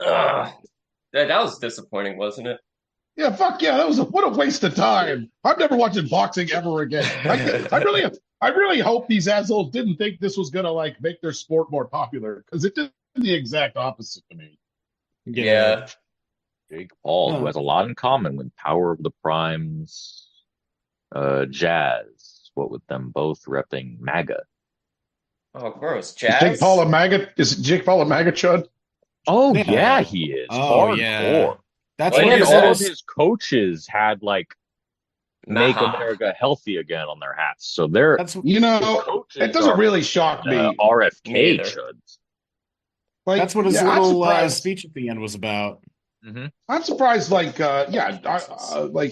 Ugh. That was disappointing, wasn't it? Yeah, fuck yeah, that was what a waste of time. I'm never watching boxing ever again. I really hope these assholes didn't think this was gonna like make their sport more popular because it did the exact opposite to me. Yeah. Yeah. Jake Paul, who Uh, has a lot in common with Power of the Primes, Jazz. What with them both repping MAGA? Oh, gross. Is Jake Paul Jazz? a MAGA? Is Jake Paul a MAGA chud? Oh yeah, yeah. he is Oh, yeah. hardcore. That's Like, what And his is all little. of his coaches had like "Make Nah. America Healthy Again" on their hats. So their That's You his know, it coaches doesn't are really shock me. Me RFK either. chuds. that's Like, what his yeah, I'm little surprised. speech at the end was about. Hmm. I'm surprised. Like, like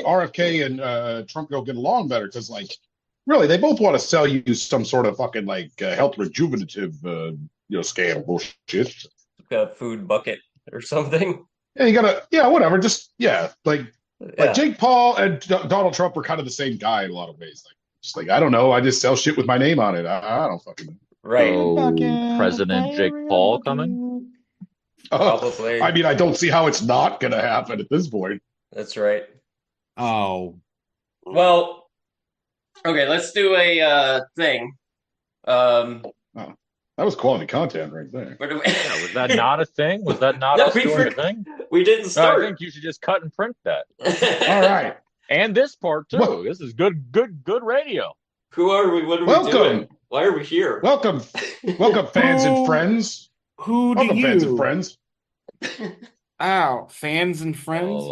RFK and Trump don't get along better because, like, really, they both want to sell you some sort of fucking like health rejuvenative, scam bullshit. A food bucket or something. Yeah, you gotta, yeah, whatever. Just yeah, like Yeah. Jake Paul and Donald Trump are kind of the same guy in a lot of ways. Like, just like I don't know, I just sell shit with my name on it. I don't fucking know. Right. So Bucket, President Jake carry a Paul coming? bucket. I Probably. mean, I don't see how it's not gonna happen at this point. That's right. Oh, Well, okay, let's do a thing. Um, Oh, that was quality content right there. where do Yeah, was that we... not a thing? Was that not No, us doing a thing? we didn't I start. think you should just cut and print that. All right, And this part well, too. This is good radio. Who are we? What are we doing? welcome, Why are we here? welcome, welcome, fans and who friends. who do Welcome, fans and you? friends. Oh, fans and friends.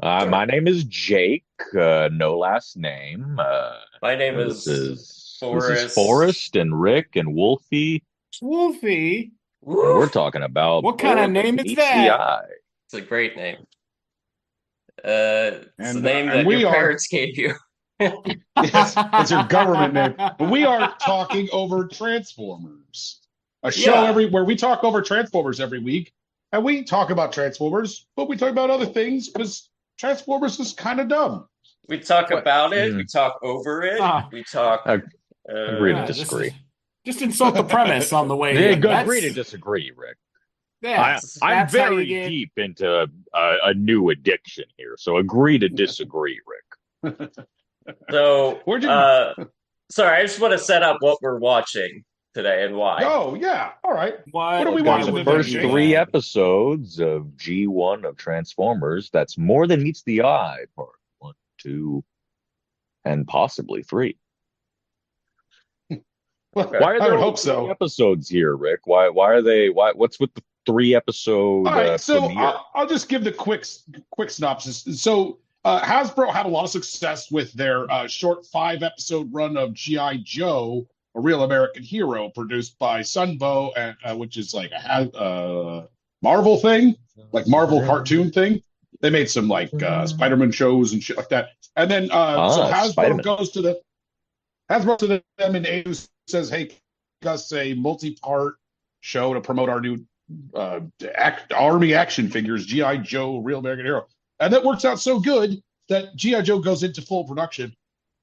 Well, my name is Jake. No last name. My name This is is Forrest. Forrest and Rick and Wolfie, Wolfie. and we're Woo! talking about What kind More of Than name is Meets the that? Eye. It's a great name. It's the name And that we your are parents gave you. yes, it's your government name. But we are talking over Transformers, a show Yeah, every where we talk over Transformers every week, and we talk about Transformers, but we talk about other things because Transformers is kind of dumb. we talk What? about it. We talk over it. Ah, We talk. Ag- Agree to yeah, this is disagree. just insult the premise on the way Yeah, in. agree to disagree, Rick. I'm That's how you very get. deep into a new addiction here, so agree to disagree, Rick. So, Where'd you? sorry, I just want to set up what we're watching today and why. Oh yeah, all right. What are we Why Got watching the would today, we first do Shane? three that? episodes of G1 of Transformers. That's More Than Meets the Eye, part one, two, and possibly three. Well, Okay. Why are I there would only hope three so. episodes here, Rick? Why are they? What's with the three All episode right, so premiere? I'll just give the quick synopsis. So Hasbro had a lot of success with their short 5 episode run of GI Joe, a real American hero, produced by Sunbow, and which is like a Marvel thing, like Marvel cartoon thing. They made some like Spider-Man shows and shit like that. And then so Spider-Man. Hasbro to them in A says, "Hey, give us a multi-part show to promote our new army action figures, GI Joe, Real American Hero," and that works out so good that GI Joe goes into full production.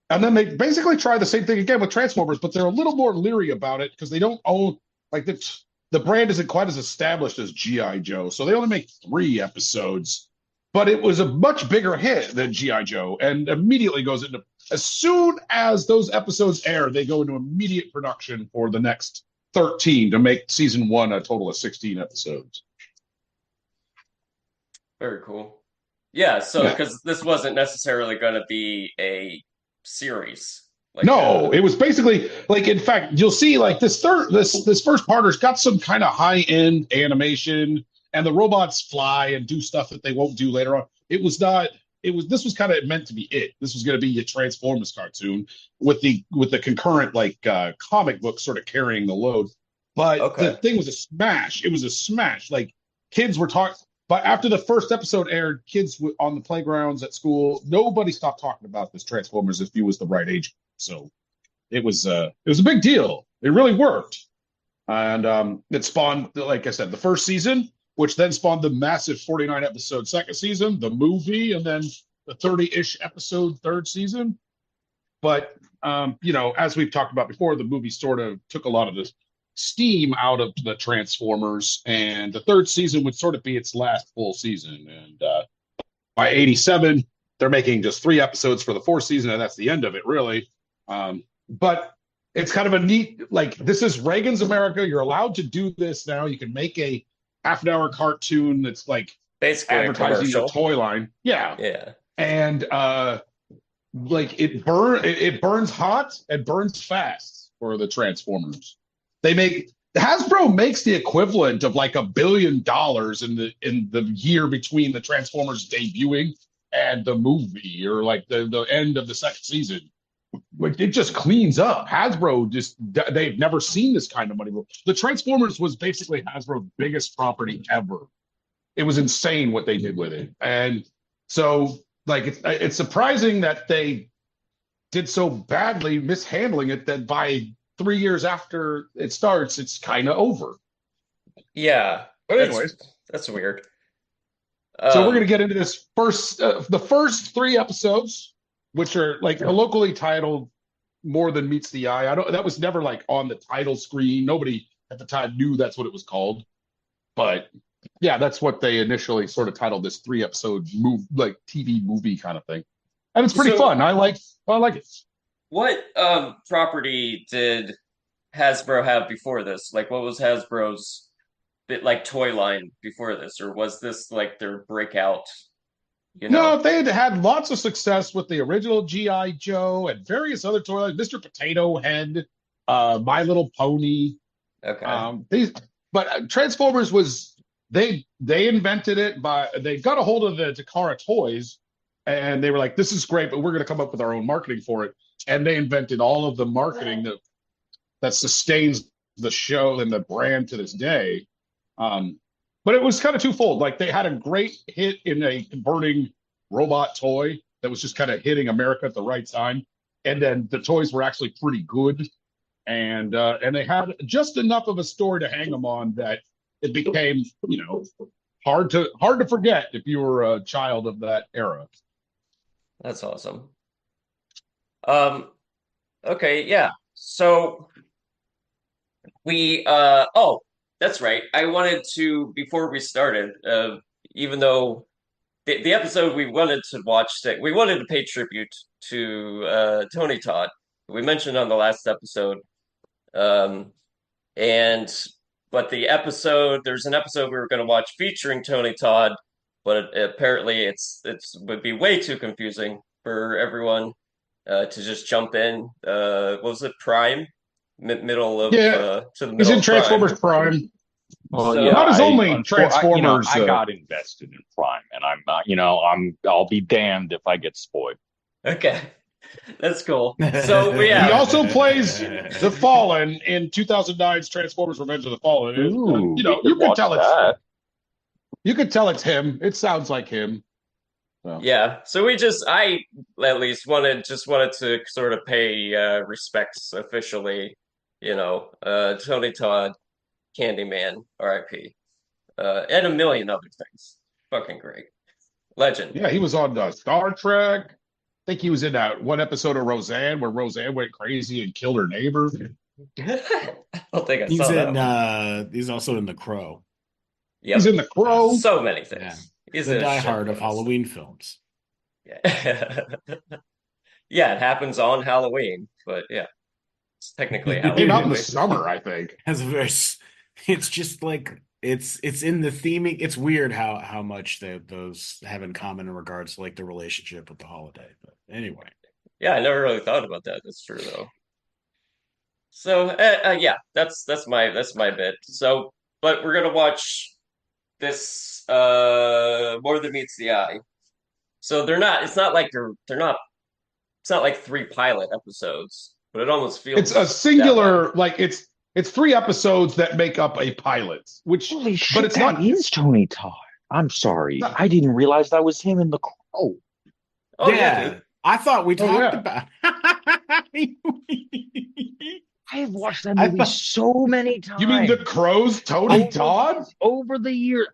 And then they basically try the same thing again with Transformers, but they're a little more leery about it because they don't own like the brand isn't quite as established as GI Joe, so they only make 3 episodes. But it was a much bigger hit than GI Joe, and immediately goes into as soon as those episodes air, they go into immediate production for the next 13 to make season 1 a total of 16 episodes. Very cool. Yeah, so Yeah. because this wasn't necessarily going to be a series. Like No, it was basically like, in fact, you'll see like this first partner's got some kind of high end animation, and the robots fly and do stuff that they won't do later on. It was not. It was this was kind of meant to be it. This was going to be a Transformers cartoon with the concurrent like comic book sort of carrying the load. But the okay. thing was a smash. It was a smash. Like kids were talking. But after the first episode aired, kids on the playgrounds at school, nobody stopped talking about this Transformers if you was the right age. So it was a big deal. It really worked, and it spawned, like I said, the first season, which then spawned the massive 49 episode second season, the movie, and then the 30-ish episode third season. But as we've talked about before, the movie sort of took a lot of this steam out of the Transformers, and the third season would sort of be its last full season. And by 87, they're making just 3 episodes for the fourth season, and that's the end of it, really. But it's kind of a neat, like, this is Reagan's America. You're allowed to do this now. You can make a half-an-hour cartoon that's like Basically a advertising your commercial. toy line. Yeah. Yeah. And like it burns hot and burns fast for the Transformers. Hasbro makes the equivalent of like $1 billion in the year between the Transformers debuting and the movie, or like the end of the second season. Like, it just cleans up. Hasbro they've never seen this kind of money. The Transformers was basically Hasbro's biggest property ever. It was insane what they did with it. And so, like, it's surprising that they did so badly mishandling it that by 3 years after it starts, it's kind of over. Yeah. But anyways, That's weird. so we're going to get into this the first 3 episodes, which are like locally titled More Than Meets the Eye. That was never like on the title screen. Nobody at the time knew that's what it was called. But yeah, that's what they initially sort of titled this 3 episode like TV movie kind of thing. And it's pretty fun. I like it. What property did Hasbro have before this? Like, what was Hasbro's toy line before this, or was this like their breakout? No, they had lots of success with the original G.I. Joe and various other toy lines, Mr. Potato Head, My Little Pony. Okay. But Transformers was they invented it they got a hold of the Takara toys, and they were like, this is great, but we're going to come up with our own marketing for it. And they invented all of the marketing that sustains the show and the brand to this day. But it was kind of twofold. Like, they had a great hit in a converting robot toy that was just kind of hitting America at the right time. And then the toys were actually pretty good. And they had just enough of a story to hang them on that it became, hard to forget if you were a child of that era. That's awesome. Okay, yeah. So we that's right. I wanted to, before we started, even though the episode we wanted to watch, we wanted to pay tribute to Tony Todd. We mentioned on the last episode, but there's an episode we were going to watch featuring Tony Todd, but apparently it would be way too confusing for everyone to just jump in. What was it, Prime? Middle of to the middle. He's in of Transformers Prime. Well, So- yeah, Not his only Transformers. I got invested in Prime, and I'll be damned if I get spoiled. Okay, that's cool. So yeah, He also plays the Fallen in 2009's Transformers: Revenge of the Fallen. Ooh, You can tell that. you can tell it's him. It sounds like him. So. yeah. So I at least wanted to sort of pay respects officially. Tony Todd, Candyman, R.I.P. And a million other things. Fucking great. Legend. Yeah, he was on Star Trek. I think he was in that one episode of Roseanne where Roseanne went crazy and killed her neighbor. I don't think I He's saw in. that. He's also in The Crow, Yep. He's in The Crow. So many things. Yeah. He's the in a Die shit Hard of list. Halloween films. Yeah. Yeah, it happens on Halloween, but yeah, it's technically He came out in the Halloween. summer, I think. Has a very. It's just like it's in the theming. It's weird how much those have in common in regards to like the relationship with the holiday. But anyway, Yeah, I never really thought about that. That's true though. So yeah, that's my bit. So, but we're gonna watch this More Than Meets the Eye. So it's not like it's not like 3 pilot episodes, but it almost feels It's a singular, like it's 3 episodes that make up a pilot, which Holy shit, but it's that not. is Tony Todd. I'm sorry. No. I didn't realize that was him in The Crow. Oh yeah, dude. I thought we Oh, talked yeah. about. I have watched that I movie thought- so many times. You mean The Crow's Tony Over- Todd? over the year?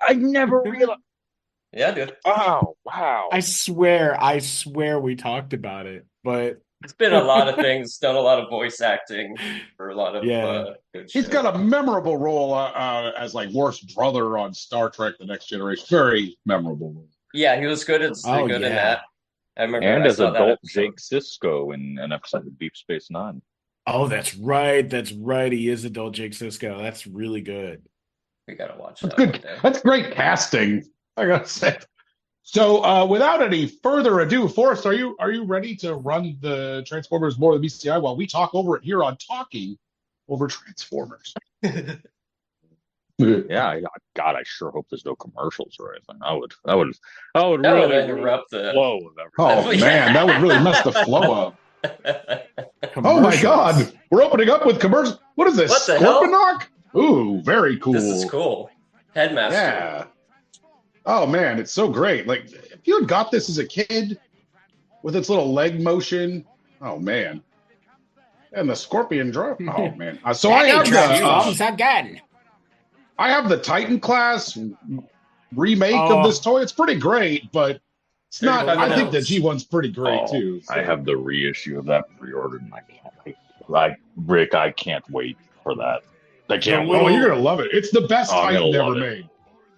I never realized. Yeah, dude. Oh, wow. I swear we talked about it, but It's been a lot of things, done a lot of voice acting for a lot of Yeah. good He's shit. got a memorable role as like Worf's brother on Star Trek: The Next Generation. Very memorable role. Yeah, he was good Oh in yeah. that. I remember And I as saw that adult episode. Jake Sisko in an episode of Deep Space Nine. Oh, that's right. That's right. He is adult Jake Sisko. That's really good. We gotta watch That's that one good. day. That's great casting, I gotta say. So, without any further ado, Forrest, are you ready to run the Transformers More Than BCI while we talk over it here on Talking Over Transformers? Yeah, God, I sure hope there's no commercials or anything. I would That would really interrupt the. flow of everything. Oh Yeah. man, that would really mess the flow up. Oh my Commercials. God, we're opening up with commercials. What is this? What the hell? Scorponok? Ooh, very cool. This is cool. Headmaster. Yeah. Oh man, it's so great. Like if you had got this as a kid with its little leg motion, oh man. And the scorpion drop. Oh man. So I have again. I have the Titan class remake of this toy. It's pretty great, but it's not. I think the G1's pretty great too. So. I have the reissue of that pre-ordered, and I can't wait. Rick, I can't wait for that. I can't wait. Oh, you're gonna love it. It's the best Oh, I'm Titan gonna ever love it. made.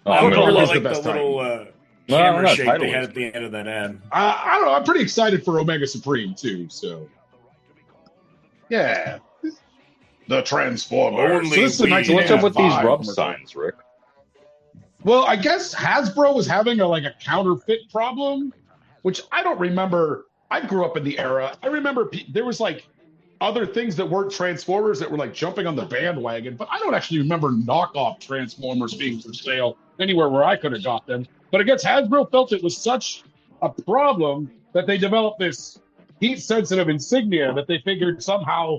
I I'm would gonna really love like the the best little No, camera no, shake they title had is at the end of that ad. I don't know. I'm pretty excited for Omega Supreme too. So, yeah, the Transformers. Only So this is a we nice. So what's up with these 1995 rub commercial. signs, Rick? Well, I guess Hasbro was having a counterfeit problem, which I don't remember. I grew up in the era. I remember there was like other things that weren't Transformers that were like jumping on the bandwagon, but I don't actually remember knockoff Transformers being for sale anywhere where I could have got them. But I guess Hasbro felt it was such a problem that they developed this heat-sensitive insignia that they figured somehow,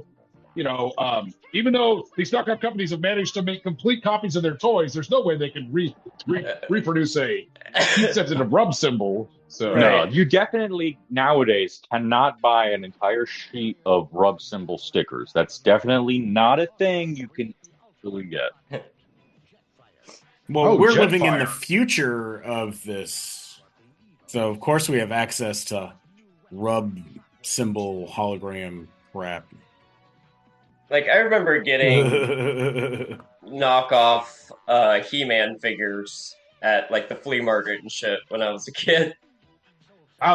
even though these knockoff companies have managed to make complete copies of their toys, there's no way they can reproduce a heat-sensitive rub symbol. So No, you definitely nowadays cannot buy an entire sheet of rub symbol stickers. That's definitely not a thing you can actually get. Well, we're Jetfire. living in the future of this. So, of course, we have access to rub symbol hologram crap. Like I remember getting knockoff He-Man figures at like the flea market and shit when I was a kid.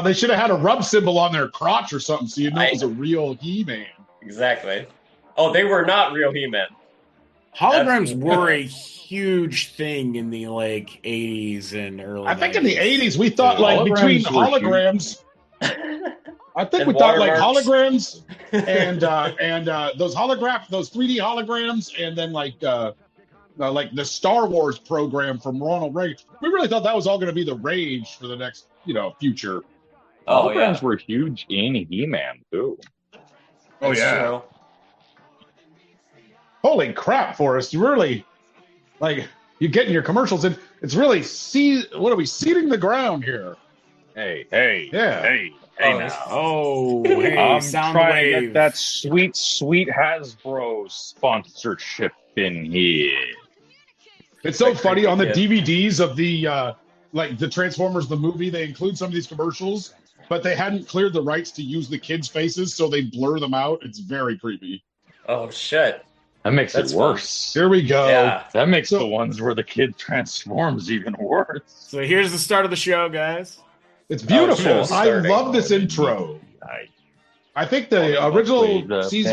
They should have had a rub symbol on their crotch or something so you know it was a real He-Man. Exactly. Oh, they were not real He-Man. Holograms were a huge thing in the 80s and early. I think in the 90s. 80s we thought between holograms. I think we thought holograms and those those 3D holograms, and then like the Star Wars program from Ronald Reagan. We really thought that was all going to be the rage for the next future. Oh, Holograms yeah. were huge in He-Man too. Oh yeah. True. Holy crap, Forrest! You really you get in your commercials and it's really what are we seeding the ground here? Hey, Yeah. hey Oh, now. Oh, hey, I'm sound trying to wave. get that sweet Hasbro sponsorship in here. It's so funny on the Yeah. DVDs of the Transformers the movie. They include some of these commercials, but they hadn't cleared the rights to use the kids' faces, so they blur them out. It's very creepy. Oh shit. That makes That's it worse. Here we go. Yeah. That makes So- the ones where the kid transforms even worse. So here's the start of the show, guys. It's beautiful. show's I starting. love this intro. I think the original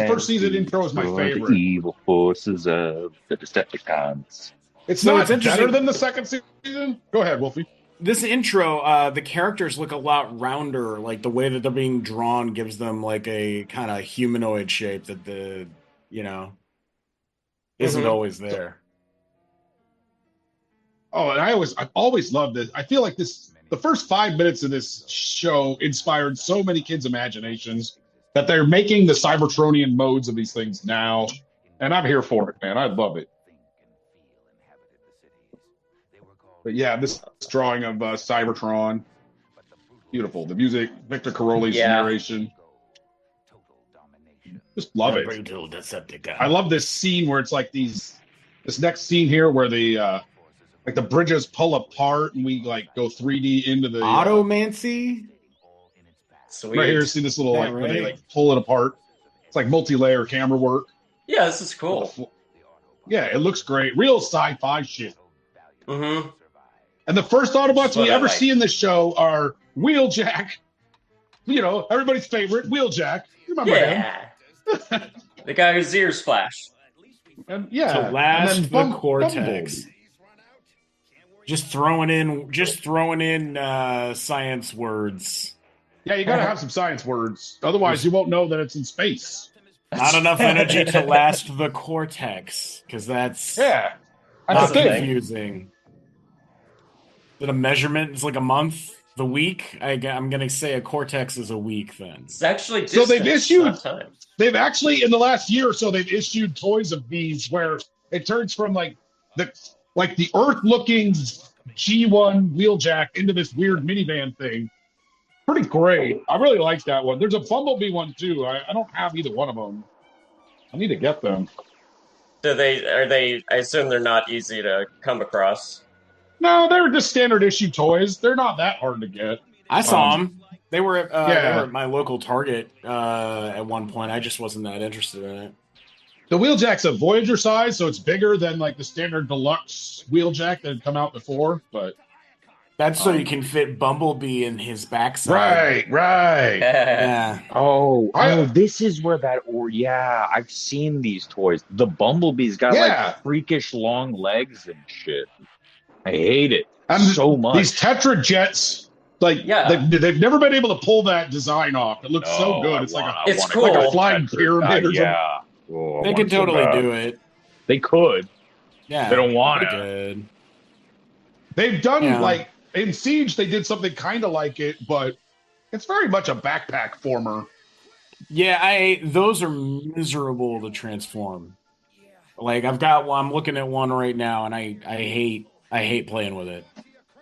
first season intro is my The favorite. evil forces of the Decepticons. It's So not it's interesting- better than the second season. Go ahead, Wolfie. This intro, the characters look a lot rounder. Like the way that they're being drawn gives them like a kind of humanoid shape that isn't Mhm. always there. Oh, and I've always loved this. I feel like the first 5 minutes of this show inspired so many kids' imaginations that they're making the Cybertronian modes of these things now. And I'm here for it, man. I love it. But yeah, this drawing of Cybertron, beautiful. The music, Victor Caroli's Yeah. narration. Just love it. Brutal Decepticon. I love this scene where it's like this next scene here where the bridges pull apart and we go 3D into the Automancy. Sweet. Right here, see this little Yeah, like where they right. like pull it apart. It's like multi-layer camera work. Yeah, this is cool. Yeah, it looks great. Real sci-fi shit. Mm-hmm. And the first That's Autobots what we I ever like. see in this show are Wheeljack. You know, everybody's favorite, Wheeljack. You remember him? Yeah. The guy whose ears flash. And To yeah, and last then the Cortex. Bumblebee. Just throwing in science words. Yeah, you gotta have some science words. Otherwise, you won't know that it's in space. Not enough energy to last the Cortex, because that's Yeah, That's not the thing. confusing. Is it a measurement? It's like a month, the week. I'm gonna say a Cortex is a week then. It's actually So they've distance, issued- not time. They've actually in the last year or so they've issued toys of these where it turns from like the Earth looking G1 Wheeljack into this weird minivan thing. Pretty great. I really like that one. There's a Bumblebee one too. I don't have either one of them. I need to get them. Are they? I assume they're not easy to come across. No, they're just standard issue toys. They're not that hard to get. I saw them. They were at Yeah. my local Target at one point. I just wasn't that interested in it. The Wheeljack's a Voyager size, so it's bigger than like the standard deluxe Wheeljack that had come out before. But That's so you can fit Bumblebee in his backside. right. Yeah. I- This is where yeah, I've seen these toys. The Bumblebee's got Yeah. like freakish long legs and shit. I hate it And so much. These Tetra Jets, like Yeah. they've never been able to pull that design off. It looks so good. It's It's like cool. a flying pyramid or something. Yeah. Oh, I They want could it so totally bad. do it. They could. Yeah. They don't want they it. could. They've done Yeah. like in Siege, they did something kind of like it, but it's very much a backpack former. Yeah, those are miserable to transform. Like I've got one, I'm looking at one right now, and I hate playing with it.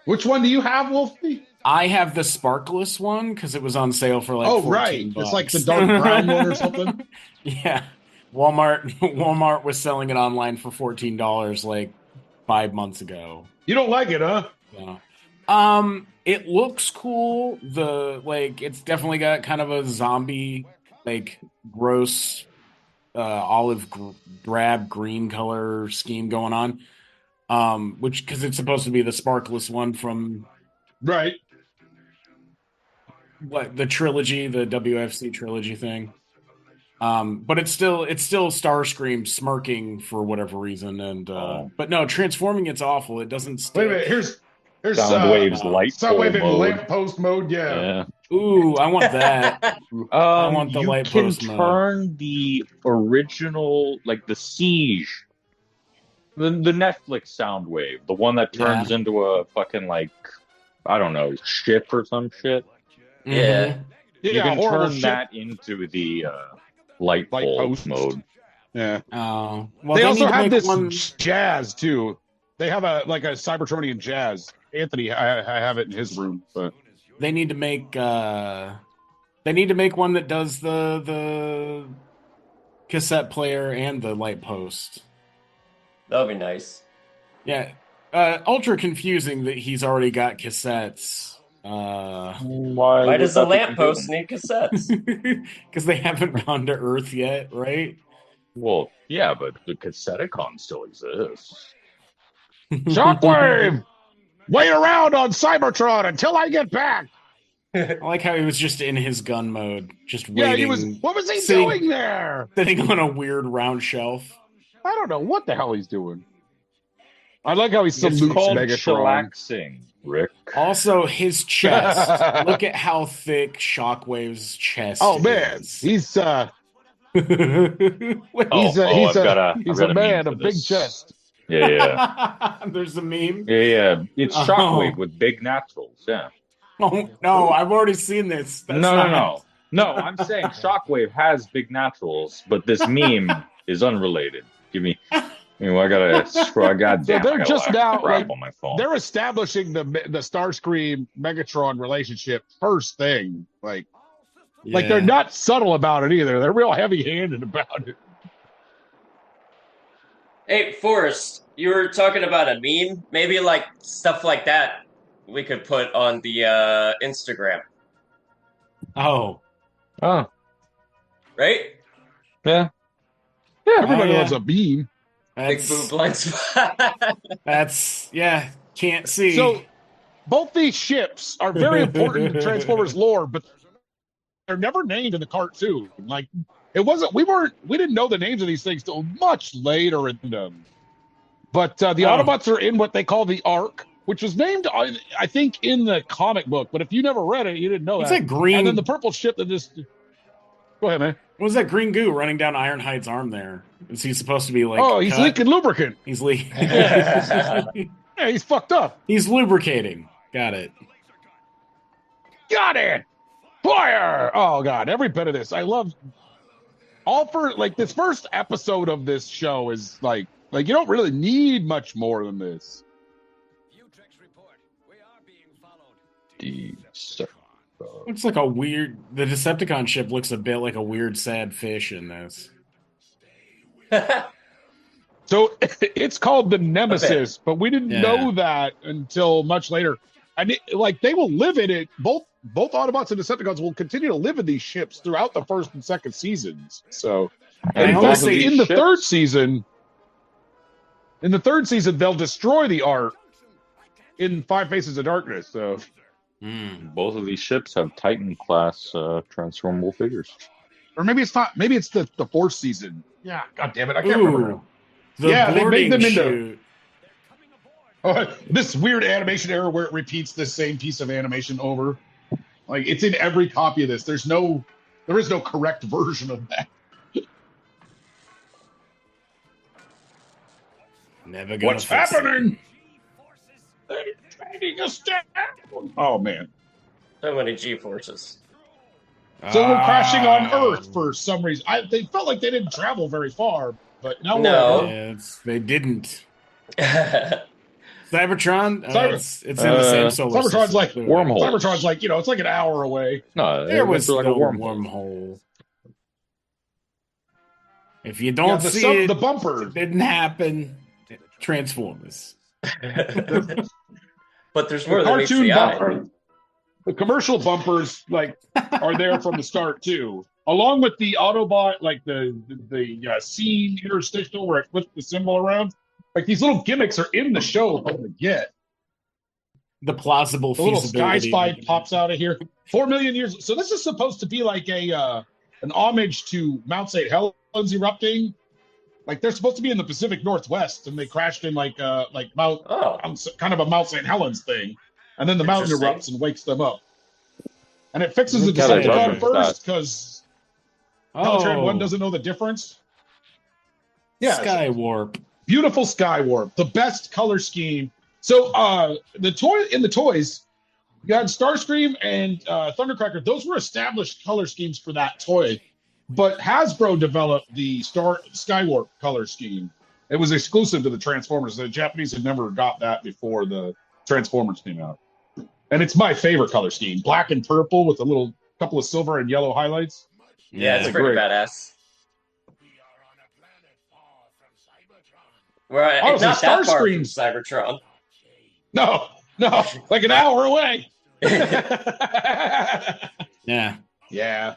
Which one do you have, Wolfie? I have the sparkless one because it was on sale for like Oh, 14 right. bucks. It's like the dark brown one or something. Yeah, Walmart was selling it online for $14 like 5 months ago. You don't like it, huh? Yeah. It looks cool. It's definitely got kind of a zombie, like gross, olive drab green color scheme going on. Which because it's supposed to be the sparkless one from Right. the trilogy, the WFC trilogy thing. But it's still Starscream smirking for whatever reason, and but no, transforming it's awful. It doesn't stick. Wait a minute. Here's Soundwave's light Soundwave in mode. lamppost mode. Yeah. Ooh, I want that. I want the you light can post mode. turn the original, like the Siege, the Netflix Soundwave, the one that turns into a fucking like, I don't know, ship or some shit. Yeah. Mhm. Yeah, You can horrible turn shit. that into the light Light bulb post. mode. Yeah. Oh, well, They need also to have make this one. jazz too. They have a Cybertronian jazz. Anthony, I have it in his room, but They need to make. They need to make one that does the cassette player and the light post. That would be nice. Yeah, ultra confusing that he's already got cassettes. Why does the lamppost need cassettes? Because they haven't gone to Earth yet, right? Well, yeah, but the Cassetticon still exists. Shockwave, wait around on Cybertron until I get back. I like how he was just in his gun mode, just waiting. Yeah, he was. What was he sitting- doing there? sitting on a weird round shelf. I don't know what the hell he's doing. I like how he It's salutes called Megatron. chillaxing, Rick. Also, his chest. Look at how thick Shockwave's chest Oh man, is. he's Oh, He's a- oh, he's I've a- got a, he's I've got a man meme of for big this. chest. Yeah, yeah, There's a meme. yeah. It's Oh. Shockwave with big naturals. Yeah. Oh no, I've already seen this. That's No. not- No, I'm saying Shockwave has big naturals, but this meme is unrelated. Give me. I gotta scroll. Goddamn, they're I got a just lot of now, crap like, on my phone. They're establishing the Starscream Megatron relationship first thing. Like Yeah. they're not subtle about it either. They're real heavy handed about it. Hey, Forrest, you were talking about a meme. Maybe like stuff like that we could put on the Instagram. Oh, Oh, right? yeah. Yeah. Everybody yeah. loves a beam. Big boob That's blind spot. yeah. Can't see. So both these ships are very important to Transformers lore, but they're never named in the cartoon. Like it wasn't. We didn't know the names of these things till much later in them. But the Autobots are in what they call the Ark, which was named, I think, in the comic book. But if you never read it, you didn't know What's that. that green? And then the purple ship that just. Go ahead, man. What was that green goo running down Ironhide's arm there? Is he supposed to be like? Oh, he's cut? leaking lubricant. He's leaking. Yeah, he's fucked up. He's lubricating. Got it. Got it. Fire. Oh God, every bit of this. I love. All for like this first episode of this show is like you don't really need much more than this. Looks like a weird. The Decepticon ship looks a bit like a weird, sad fish in this. So it's called the Nemesis, but we didn't know that until much later. And they will live in it. Both Autobots and Decepticons will continue to live in these ships throughout the first and second seasons. So, and in fact, in the third season, they'll destroy the Ark in Five Faces of Darkness. So, both of these ships have Titan class transformable figures. Or maybe it's not. Maybe it's the fourth season. Yeah, God damn it, I can't remember. They made them into. This weird animation error where it repeats the same piece of animation over. Like it's in every copy of this. There is no correct version of that. Never gonna What's fix happening? They're dragging us down. Oh man. So many G-forces. So we're crashing on Earth for some reason. They felt like they didn't travel very far, but now they didn't. Cybertron? It's in the same solar Cybertron's system. like wormhole. Cybertron's like, it's like an hour away. No, there was like no a wormhole. If you don't see it, the bumper didn't happen. Transformers. But there's more than meets the eye. The commercial bumpers are there from the start too, along with the Autobot, like the scene interstitial where it flips the symbol around. Like these little gimmicks are in the show from the get. The plausible the little sky feasibility. spy pops out of here. 4 million years. So this is supposed to be like an homage to Mount St. Helens erupting. Like they're supposed to be in the Pacific Northwest, and they crashed in kind of a Mount St. Helens thing, and then the mountain erupts and wakes them up, and it fixes the Decepticon first because Caltran 1 doesn't know the difference. Yeah, Skywarp. Beautiful Skywarp, the best color scheme. So the toys, you had Starscream and Thundercracker. Those were established color schemes for that toy. But Hasbro developed the Skywarp color scheme. It was exclusive to the Transformers. The Japanese had never got that before the Transformers came out. And it's my favorite color scheme. Black and purple with a little couple of silver and yellow highlights. Yeah, it's pretty badass. Right, it's not that far from Cybertron. No, like an hour away. Yeah.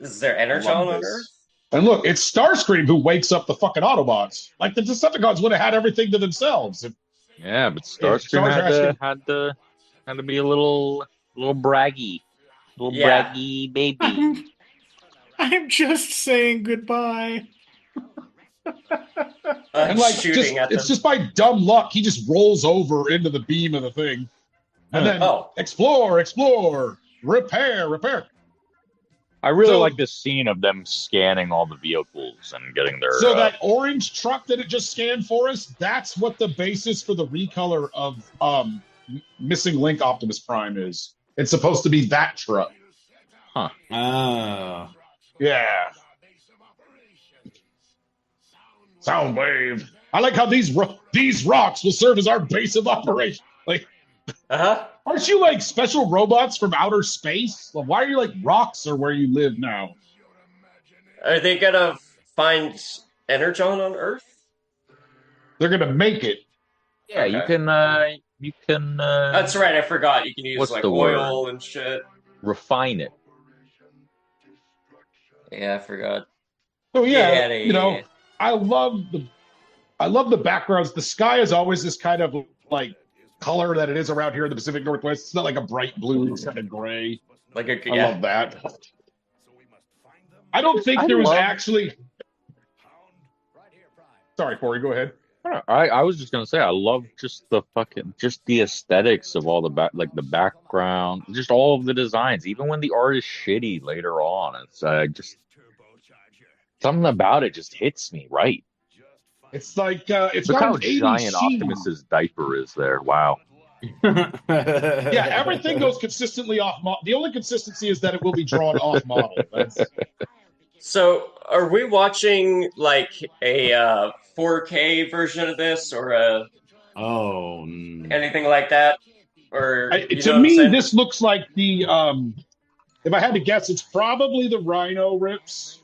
Is there Energon on Earth? And look, it's Starscream who wakes up the fucking Autobots. Like the Decepticons would have had everything to themselves. Yeah, but Starscream had to be a little braggy, braggy baby. I'm just saying goodbye. And it's just by dumb luck, he just rolls over into the beam of the thing, and then explore, repair. I really like this scene of them scanning all the vehicles and getting their. So that orange truck that it just scanned for us, that's what the basis for the recolor of Missing Link Optimus Prime is. It's supposed to be that truck. Huh. Oh. Yeah. Soundwave. I like how these rocks will serve as our base of operation. Like, aren't you like special robots from outer space? Well, why are you like rocks or where you live now? Are they gonna find Energon on Earth? They're gonna make it. Yeah, okay. You can. That's right. I forgot. You can use like oil and shit. Refine it. Yeah, I forgot. So yeah, Yeah. I love the backgrounds. The sky is always this kind of like color that it is around here in the Pacific Northwest. It's not like a bright blue, it's kind of gray. Like a I yeah. love that. I don't think I there was love. actually. Sorry, Corey, go ahead. I was just gonna say I love just the aesthetics of all the background, just all of the designs. Even when the art is shitty later on, it's just something about it just hits me right. It's like it's Look got how an 80s giant sheen. Optimus's diaper is there. Wow. Yeah, everything goes consistently off model. The only consistency is that it will be drawn off model. So, are we watching like a 4K version of this or Oh, anything like that? Or you know To what I'm me, saying? this looks like the if I had to guess, it's probably the Rhino rips.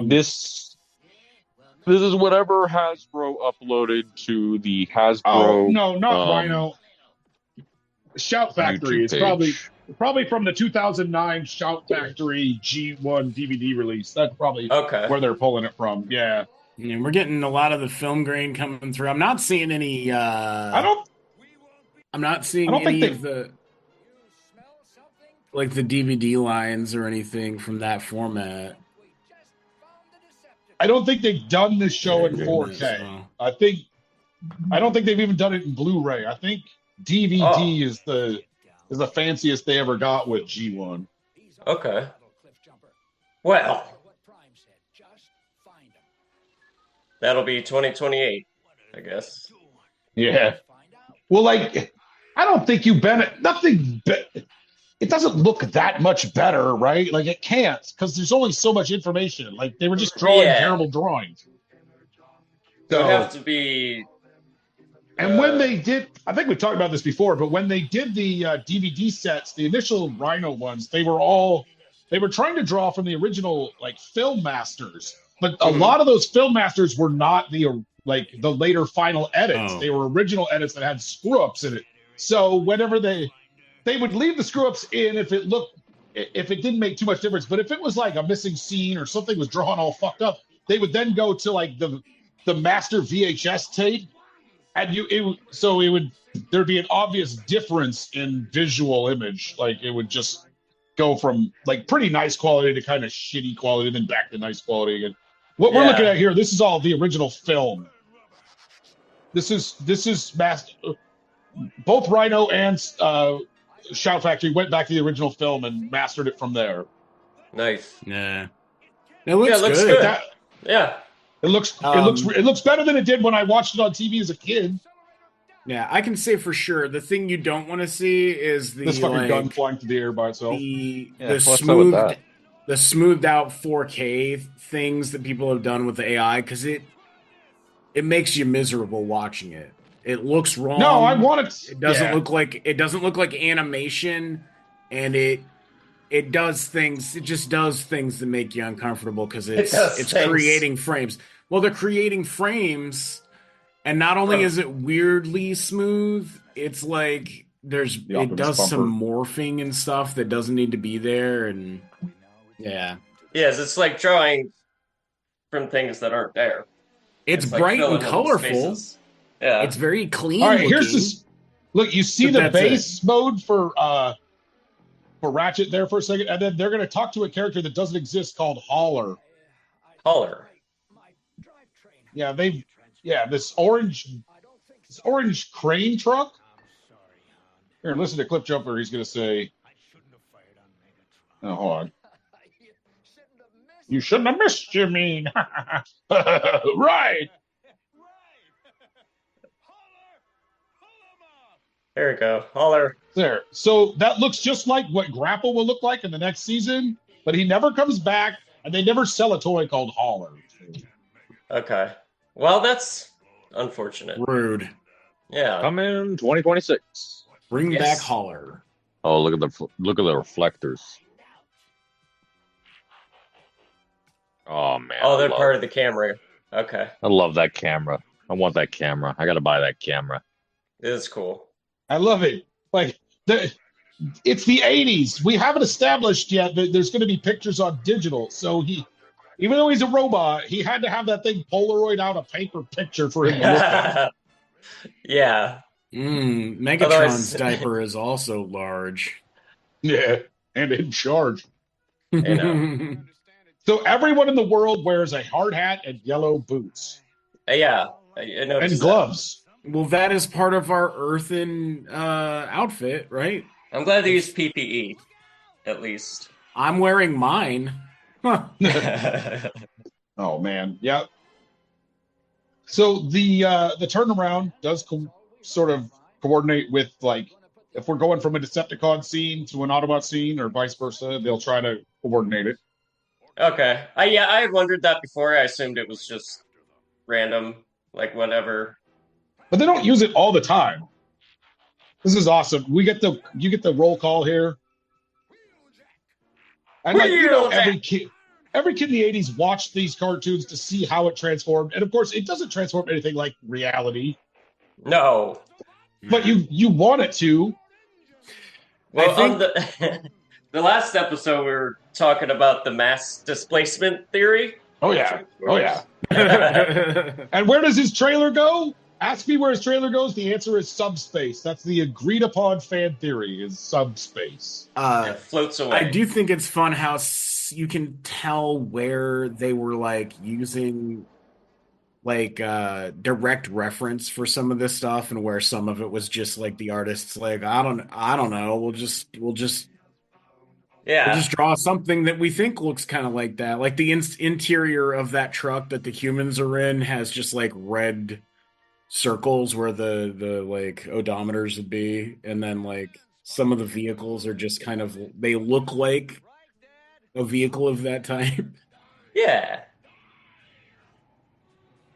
This is whatever Hasbro uploaded to the Oh Hasbro no, not Rhino. Shout Factory. YouTube It's page. probably from the 2009 Shout Factory G1 DVD release. That's probably Okay. where they're pulling it from. Yeah. we're getting a lot of the film grain coming through. I'm not seeing any. I'm not seeing I don't think any they- of the like the DVD lines or anything from that format. I don't think they've done this show in 4K. So. I don't think they've even done it in Blu-ray. I think DVD is the fanciest they ever got with G1. Okay. Well, that'll be 2028, I guess. Yeah. Well, like, I don't think it doesn't look that much better, right? Like, it can't, because there's only so much information. Like, they were just drawing terrible drawings. It would have to be. And when they did, I think we talked about this before, but when they did the DVD sets, the initial Rhino ones, they were trying to draw from the original like film masters, but a lot of those film masters were not the later final edits. They were original edits that had screw ups in it. So whenever they would leave the screw ups in if it didn't make too much difference, but if it was like a missing scene or something was drawn all fucked up, they would then go to like the master VHS tape. And there'd be an obvious difference in visual image. Like it would just go from like pretty nice quality to kind of shitty quality, then back to nice quality again. What we're looking at here, this is all the original film. This is master. Both Rhino and Shout Factory went back to the original film and mastered it from there. Nice. Yeah. It looks good. Yeah. It looks better than it did when I watched it on TV as a kid. Yeah, I can say for sure. The thing you don't want to see is this fucking gun flying through the air by itself. The smoothed out 4K things that people have done with the AI, because it makes you miserable watching it. It looks wrong. No, I want it. It doesn't look like animation, and it does things. It just does things that make you uncomfortable because it's creating frames. Well, they're creating frames, and not only is it weirdly smooth, it's like it does some morphing and stuff that doesn't need to be there, and yes, it's like drawing from things that aren't there. It's bright and colorful. Yeah, it's very clean. All right, here's this. Look, you see the base mode for Ratchet there for a second, and then they're going to talk to a character that doesn't exist called Hauler. Yeah, this orange crane truck. Here, listen to Cliff Jumper. He's going to say, "Oh, hold on. You shouldn't have missed, you mean?" Right. There we go. Hauler. There. So that looks just like what Grapple will look like in the next season, but he never comes back, and they never sell a toy called Hauler. Okay. Well, that's unfortunate. Rude. Yeah. Come in 2026. Bring back Hauler. Oh, look at the reflectors. Oh man. Oh, they're part of the camera. Okay. I love that camera. I want that camera. I got to buy that camera. It is cool. I love it. Like it's the 80s. We haven't established yet that there's going to be pictures on digital. So even though he's a robot, he had to have that thing Polaroid out a paper picture for him to look at. Yeah. Megatron's Otherwise- diaper is also large. Yeah, and in charge. I know. So everyone in the world wears a hard hat and yellow boots Yeah. I noticed and that. gloves. Well, that is part of our earthen outfit, right? I'm glad they used PPE, at least. I'm wearing mine. Huh. Oh man, yeah. So the turnaround does sort of coordinate with, like, if we're going from a Decepticon scene to an Autobot scene or vice versa, they'll try to coordinate it. Okay. I had wondered that before. I assumed it was just random, like whatever. But they don't use it all the time. This is awesome. You get the roll call here. And like, Wheeljack! every kid in the 80s watched these cartoons to see how it transformed. And of course, it doesn't transform anything like reality, No. but you want it to. Well, I think- on the the last episode, we were talking about the mass displacement theory. Oh yeah. Oh yeah. And where does his trailer go? Ask me where his trailer goes. The answer is subspace. That's the agreed upon fan theory, is subspace. It floats away. I do think it's fun how you can tell where they were like using like direct reference for some of this stuff, and where some of it was just like the artists like, I don't know, we'll just Yeah. draw something that we think looks kind of like that. Like the interior of that truck that the humans are in has just like red circles where the like odometers would be, and then like some of the vehicles are just kind of, they look like a vehicle of that type. Yeah.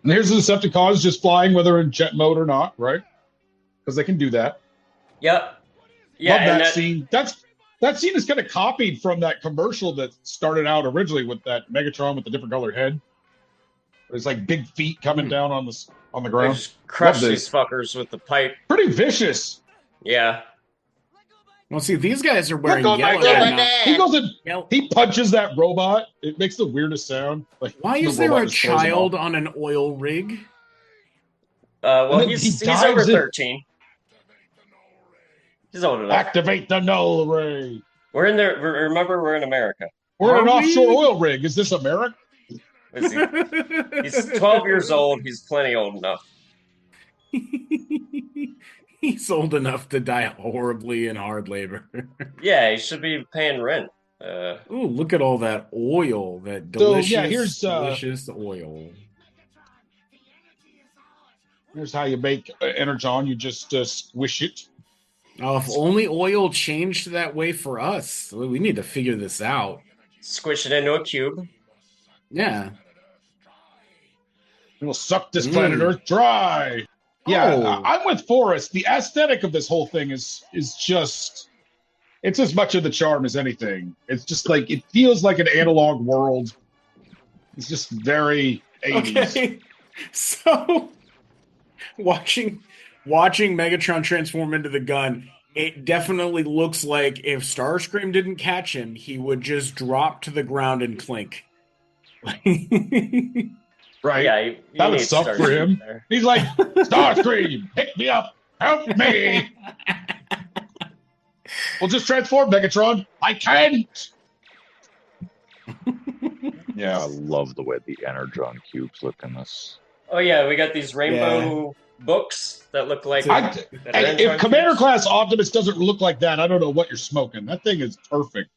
And here's the Decepticons just flying, whether in jet mode or not, right? Because they can do that. Yep. Yeah. Love and that scene. That scene is kind of copied from that commercial that started out originally with that Megatron with the different colored head. There's like big feet coming down on the they ground. just crush Love these fuckers with the pipe. Pretty vicious. Yeah. Well, see, these guys are wearing Look on my yellow. God. now. He goes and Yellow. he punches that robot. It makes the weirdest sound. Like, Why the is there robot a just throws him child off. on an oil rig? Well, And then he's he over dives in. 13. He's old enough. Activate the null array. We're in there. Remember, we're in America. We're in an Are we? offshore oil rig. Is this America? Is he- He's 12 years old. He's plenty old enough. He's old enough to die horribly in hard labor. Yeah, he should be paying rent. Ooh, look at all that oil, that So, delicious, yeah, here's, delicious oil. Here's how you make Energon. You just squish it. Oh, if only oil changed that way for us. We need to figure this out. Squish it into a cube. Yeah. It'll suck this planet Earth dry. Yeah, Oh. I'm with Forrest. The aesthetic of this whole thing is just, it's as much of the charm as anything. It's just like, it feels like an analog world. It's just very 80s. Okay. So watching Megatron transform into the gun, it definitely looks like if Starscream didn't catch him, he would just drop to the ground and clink. Right? Yeah, you That would need suck for Starscream him. there. He's like, Starscream, pick me up. Help me. We'll just transform Megatron. I can't. I Yeah. love the way the Energon cubes look in this. Oh yeah, we got these rainbow books that look like. I, that are if Energon Commander cubes. Class Optimus doesn't look like that, I don't know what you're smoking. That thing is perfect.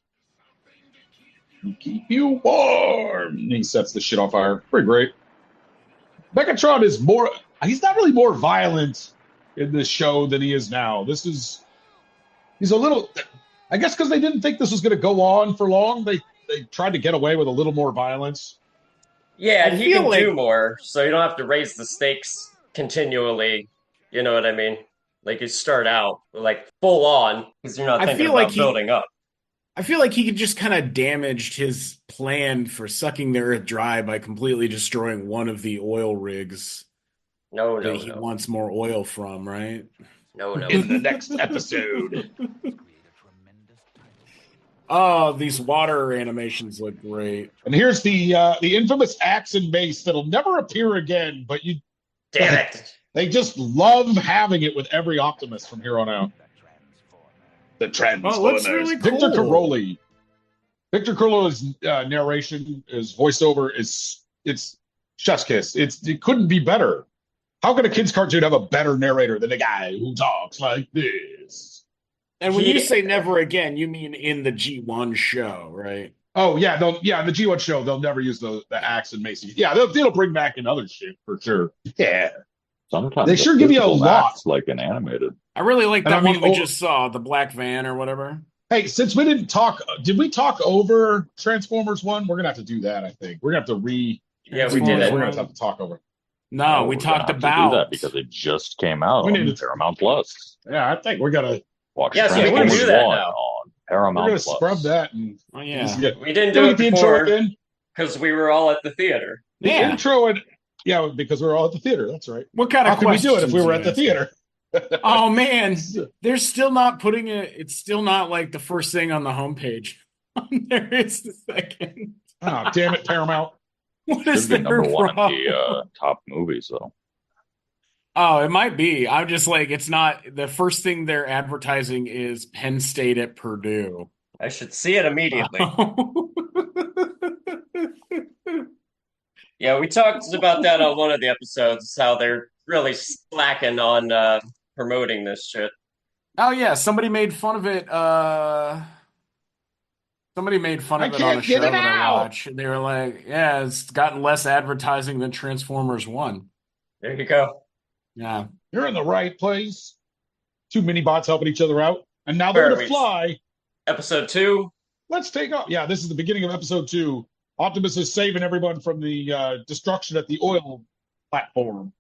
Keep you warm. And he sets the shit on fire. Pretty great. Megatron is more, he's not really more violent in this show than he is now. He's a little, I guess because they didn't think this was going to go on for long, they tried to get away with a little more violence. Yeah, and I he feel can like- do more, so you don't have to raise the stakes continually. You know what I mean? Like you start out like full on because you're not I thinking feel about like he- building up. I feel like he could just kind of damaged his plan for sucking the Earth dry by completely destroying one of the oil rigs No, that he wants more oil from, right? no. In the next episode. Oh, these water animations look great. And here's the infamous axe and mace that'll never appear again, but Damn it. they just love having it with every Optimus from here on out. The Oh, Transformers. it looks really Victor cool. Caroli. Victor Caroli's narration, his voiceover it's chef's kiss. It couldn't be better. How could a kids cartoon have a better narrator than a guy who talks like this? And when you say never again, you mean in the G1 show, right? Oh yeah, in the G1 show they'll never use the axe and mace. Yeah, they'll bring back in other shit for sure. Yeah, Sometimes they the sure give you a physical lot. acts like an animated. I really like And that I mean, one we just saw, the black van or whatever. Hey, since we didn't talk, did we talk over Transformers One? We're gonna have to do that. I think we're gonna have to Yeah, we redo did it. it. We're gonna have to talk over. No, Oh, we we're talked gonna have to do about that because it just came out We on need to- Paramount Plus. Yeah, I think we gotta Watch Yes, yeah, we can Transformers do that 1 now. on we're Paramount gonna Plus. scrub that and Oh yeah. just get We didn't do it the intro before in. because we were all at the theater. The Yeah. intro and yeah, because we're all at the theater. That's right. What kind How of could we do it if we questions were you at the asking? theater? Oh man, they're still not putting it. It's still not like the first thing on the homepage. There is the second. Oh, damn it, Paramount. What is Should be their number one problem? in the top movies, though. Oh, it might be. I'm just like, it's not the first thing they're advertising is Penn State at Purdue. I should see it immediately. Yeah, we talked about that on one of the episodes, how they're really slacking on promoting this shit. Oh yeah, somebody made fun of it. Somebody made fun I of it on a can't get show it that I out. watched, and they were like, "Yeah, it's gotten less advertising than Transformers One." There you go. Yeah, You're in the right place. Two mini bots helping each other out, and now they're gonna Perfect. fly. Episode 2. Let's take off. Yeah, this is the beginning of episode 2. Optimus is saving everyone from the destruction at the oil platform.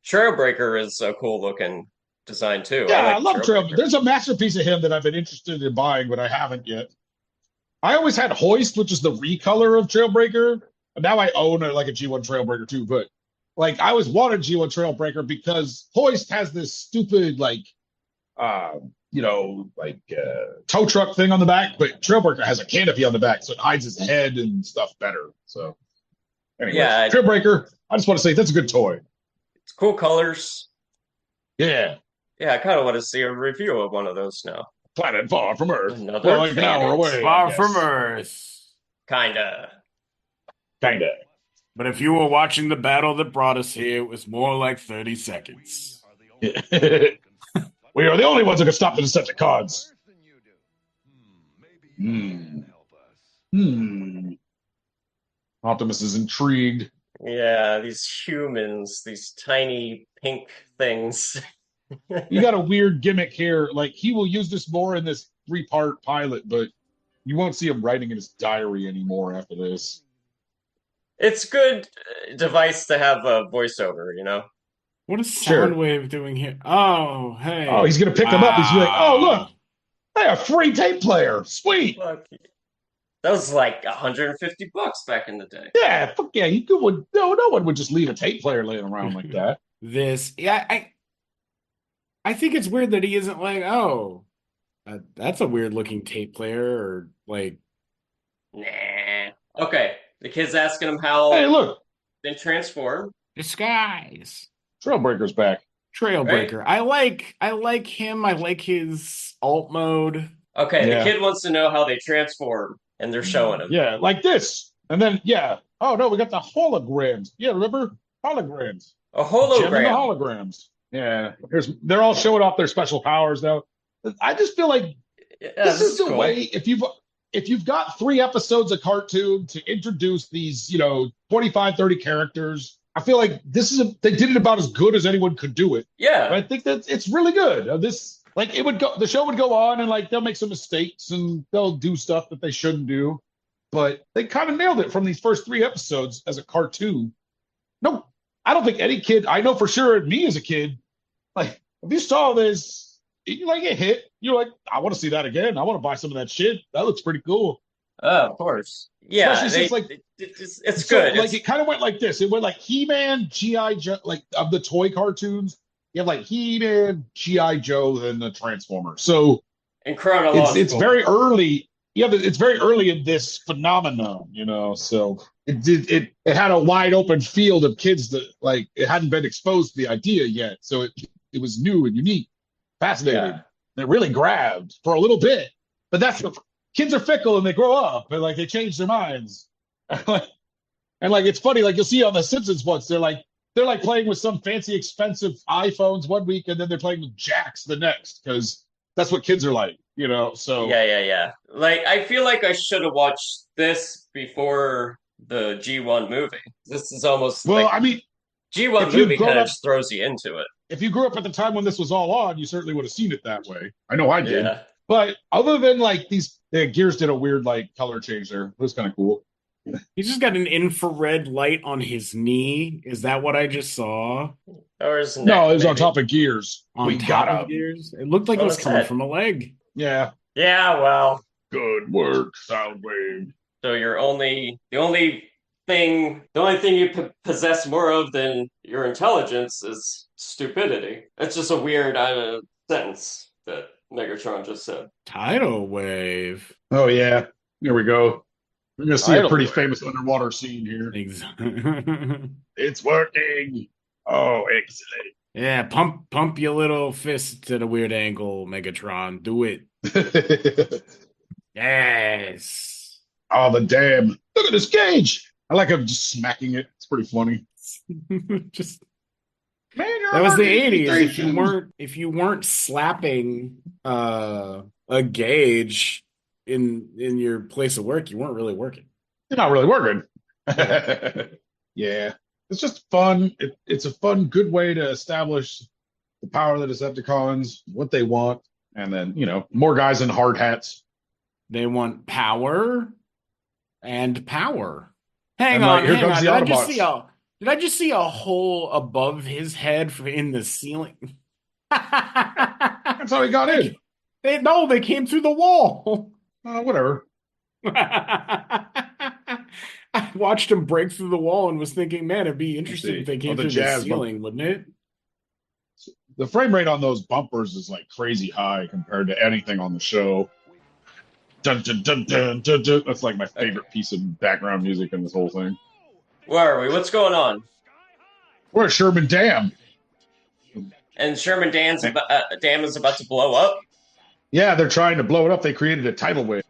Trailbreaker is a cool looking design too. Yeah, I like love Trail. Trailbreaker. There's a masterpiece of him that I've been interested in buying, but I haven't yet. I always had Hoist, which is the recolor of Trailbreaker. And now I own like a G1 Trailbreaker too, but like I always wanted G1 Trailbreaker because Hoist has this stupid tow truck thing on the back, but Trailbreaker has a canopy on the back, so it hides his head and stuff better. So, anyways, Yeah. Trailbreaker. I just want to say that's a good toy. It's cool colors. Yeah, Yeah, I kind of want to see a review of one of those now. planet far from Earth. Another Well, like an hour planet. away. I far guess. from Earth. Kinda. Kinda. But if you were watching the battle that brought us here, it was more like 30 seconds. We are the only ones who can stop the Decepticons. Optimus is intrigued. Yeah, these humans, these tiny pink things. You got a weird gimmick here. Like he will use this more in this 3-part pilot, but you won't see him writing in his diary anymore after this. It's good device to have a voiceover, you know? What is Sure. Soundwave doing here? Oh, hey. Oh, he's gonna pick him up. He's gonna be like, "Oh, look, Wow. hey, a free tape player, sweet." Look, that was like $150 back in the day. Yeah, fuck yeah. You could. No one would just leave a tape player laying around like that. I think it's weird that he isn't like, oh, that's a weird looking tape player, or like, Nah. Okay, the kid's asking him how Hey, look, they transform. disguise. Trailbreaker's back. Trailbreaker. I like him. I like his alt mode. Okay, Yeah. the kid wants to know how they transform, and they're showing him. Yeah, like this, and then yeah. Oh no, we got the holograms. Yeah, remember holograms. A Gem and the hologram. holograms. Yeah, they're all showing off their special powers now. I just feel like Yeah, this is the cool. way if you've got 3 episodes of cartoon to introduce these 25 30 characters, I feel like they did it about as good as anyone could do it. Yeah, I think that it's really good. The show would go on and like they'll make some mistakes and they'll do stuff that they shouldn't do, but they kind of nailed it from these first 3 episodes as a cartoon. No, I don't think any kid I know for sure, me as a kid, like if you saw this, you like it hit, you're like, I want to see that again. I want to buy some of that shit. That looks pretty cool. of course. Yeah, Especially since, it's So, good. like it kind of went like this. It went like He-Man, G.I. Joe, like of the toy cartoons. You have like He-Man, G.I. Joe, and the Transformers. So in chronological. it's very early. yeah, it's very early in this phenomenon, so it had a wide open field of kids that like it hadn't been exposed to the idea yet. So it was new and unique, Yeah. fascinating. And it really grabbed for a little bit. But kids are fickle and they grow up and like they change their minds. And like it's funny, like you'll see on the Simpsons once they're like playing with some fancy expensive iPhones one week and then they're playing with jacks the next because that's what kids are like. So Yeah, yeah, yeah. Like I feel like I should have watched this before the G1 movie. This is almost well, like I mean, G1 if you've movie grown kind of up just throws you into it. if you grew up at the time when this was all on, you certainly would have seen it that way. I know I did. Yeah. But other than like Gears did a weird like color change there. It was kind of cool. He's just got an infrared light on his knee. Is that what I just saw? Or his neck, No, it was on maybe. top of Gears. On We top got of him. Gears? It looked like it On was his coming head. from a leg. Yeah. Yeah, well, Good work, Soundwave. so the only thing you possess more of than your intelligence is stupidity. It's just a weird sentence that Megatron just said. Tidal wave. Oh yeah. Here we go. We're gonna see a Tidal pretty wave. famous underwater scene here. Ex- It's working. Oh, Yeah, pump your little fist at a weird angle, Megatron. Do it. excellent. Yes. Oh, the dam. Look at this cage. I like him just smacking it. It's pretty funny. Just Man, that was the 80s. infiltration. If you weren't slapping a gauge in your place of work, you weren't really working. You're not really working. Yeah. It's just fun. It's a fun, good way to establish the power of the Decepticons, what they want, and then, more guys in hard hats. They want power and power. Hang And on, here hang comes on. the Did Autobots. I just see a hole above his head in the ceiling? That's how he got in. They came through the wall. Whatever. I watched him break through the wall and was thinking, man, it'd be interesting if they came the through the jazz ceiling, wouldn't it? The frame rate on those bumpers is like crazy high compared to anything on the show. Dun, dun, dun, dun, dun, dun. That's like my favorite piece of background music in this whole thing. Where are we? What's going on? We're at Sherman Dam. And Sherman Dam is about to blow up Yeah, they're trying to blow it up. They created a tidal wave.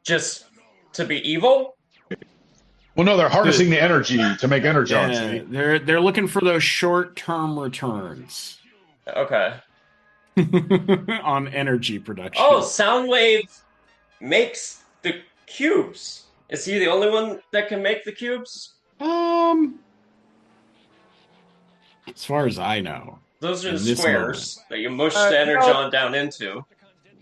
just to be evil? Well, no, they're harnessing the energy to make energon. Yeah, See? they're looking for those short-term returns Okay. on energy production. Oh, Soundwave makes the cubes. Is he the only one that can make the cubes? As far as I know. Those are In the this squares that you mush the no. energon down into.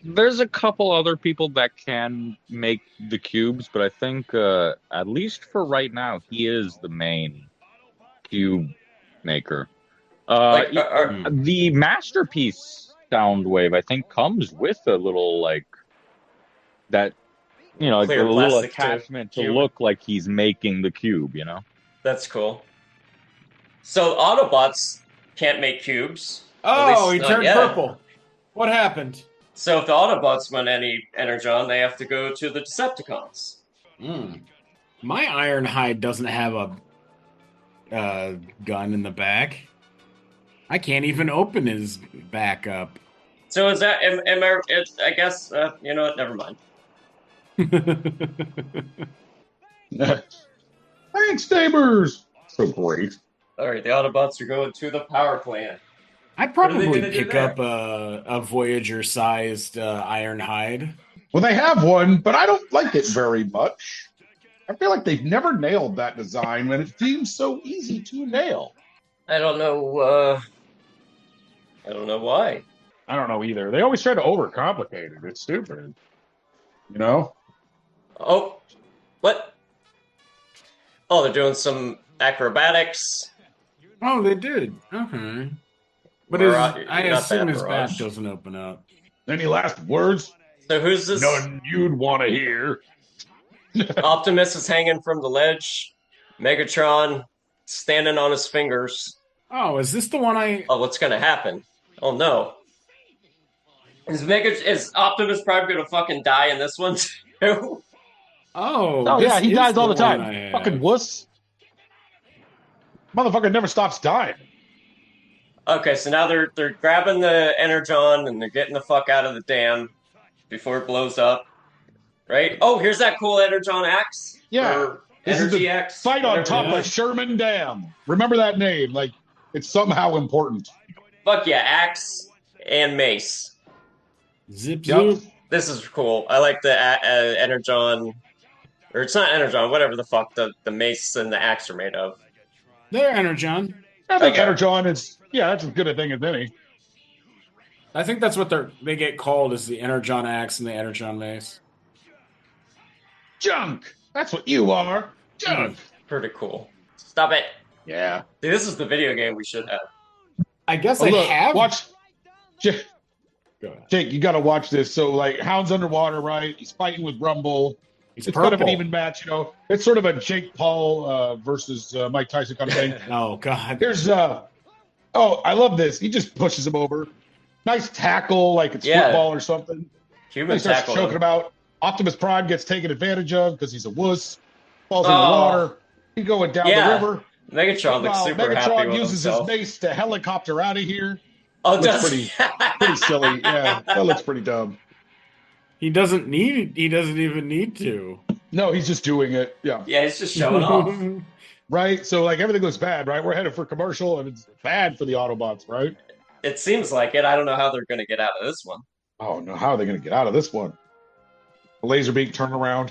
There's a couple other people that can make the cubes, but I think at least for right now, he is the main cube maker. Like, The masterpiece Soundwave, I think, comes with a little like that, like Clear a little plastic attachment to cube. look like he's making the cube. That's cool. So Autobots can't make cubes. Oh, At he least not turned yet. purple. What happened? So if the Autobots want any energon, they have to go to the Decepticons. My Ironhide doesn't have a gun in the back. I can't even open his back up. So is that? I guess. You know what? Never mind. Thanks, neighbors. So great. All right, the Autobots are going to the power plant. I'd What are they probably gonna do pick there? up a Voyager-sized Ironhide. Well, they have one, but I don't like it very much. I feel like they've never nailed that design when it seems so easy to nail. I don't know. I don't know why. I don't know either. They always try to overcomplicate it. It's stupid. You know? Oh, what? Oh, they're doing some acrobatics. Oh, they did. Okay. But Mirage- I not assume that his back Mirage. doesn't open up. Any last words? So who's this? None you'd want to hear. Optimus is hanging from the ledge. Megatron standing on his fingers. Oh, is this the one I... Oh, what's going to happen? Oh no! Is Optimus Prime gonna fucking die in this one too? Oh, Oh this yeah, he is dies the all the one time. I Fucking have. wuss. Motherfucker never stops dying. Okay, so now they're grabbing the Energon and they're getting the fuck out of the dam before it blows up. Right? Oh, here's that cool Energon axe Yeah. or This is energy the axe, fight on whatever it top Yeah. of is. Sherman Dam. Remember that name. Like, it's somehow important. Fuck yeah, axe and mace. Zip Yep. zoop. This is cool. I like the Energon, or it's not Energon, whatever the fuck the mace and the axe are made of. There, Energon. I think Okay. Energon is, yeah, that's as good a thing as any. I think that's what they get called is the Energon axe and the Energon mace. Junk. That's what you are. Junk. Pretty cool. Stop it. Yeah. See, this is the video game we should have. I guess Oh, I look, have. watch. J- Go ahead. Jake, you got to watch this. So, like, Hound's underwater, right? He's fighting with Rumble. He's It's purple. kind of an even match, you know. It's sort of a Jake Paul versus Mike Tyson kind of thing. Oh God. Here's I love this. He just pushes him over. Nice tackle, like it's Yeah. football or something. Human He starts tackle. choking him out. Optimus Prime gets taken advantage of because he's a wuss. Falls in the Oh. water. He's going down Yeah. the river. Megatron looks Wow, super happy Megatron with uses himself. his mace to helicopter out of here. Oh, looks does pretty silly. Yeah, that looks pretty dumb. He doesn't even need to. No, he's just doing it. Yeah. Yeah, he's just showing off. Right? So, like, everything looks bad, right? We're headed for commercial, and it's bad for the Autobots, right? It seems like it. I don't know how they're going to get out of this one. Oh, no. How are they going to get out of this one? The laser beam turnaround.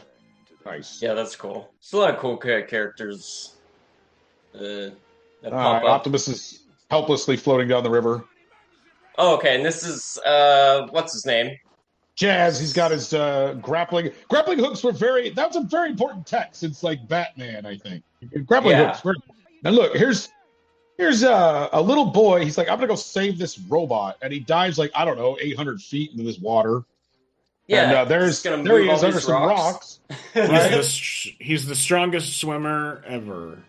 Nice. Yeah, that's cool. It's a lot of cool characters that All pop right, up. Optimus is helplessly floating down the river. Oh, okay, and this is what's his name? Jazz, he's got his grappling hooks were that's a very important tech since like Batman, I think. Grappling Yeah. hooks. Now look, here's a little boy. He's like, I'm gonna go save this robot, and he dives like I don't know 800 feet into this water. Yeah, and he's gonna there he move all is under these some rocks. Right? He's the strongest swimmer ever.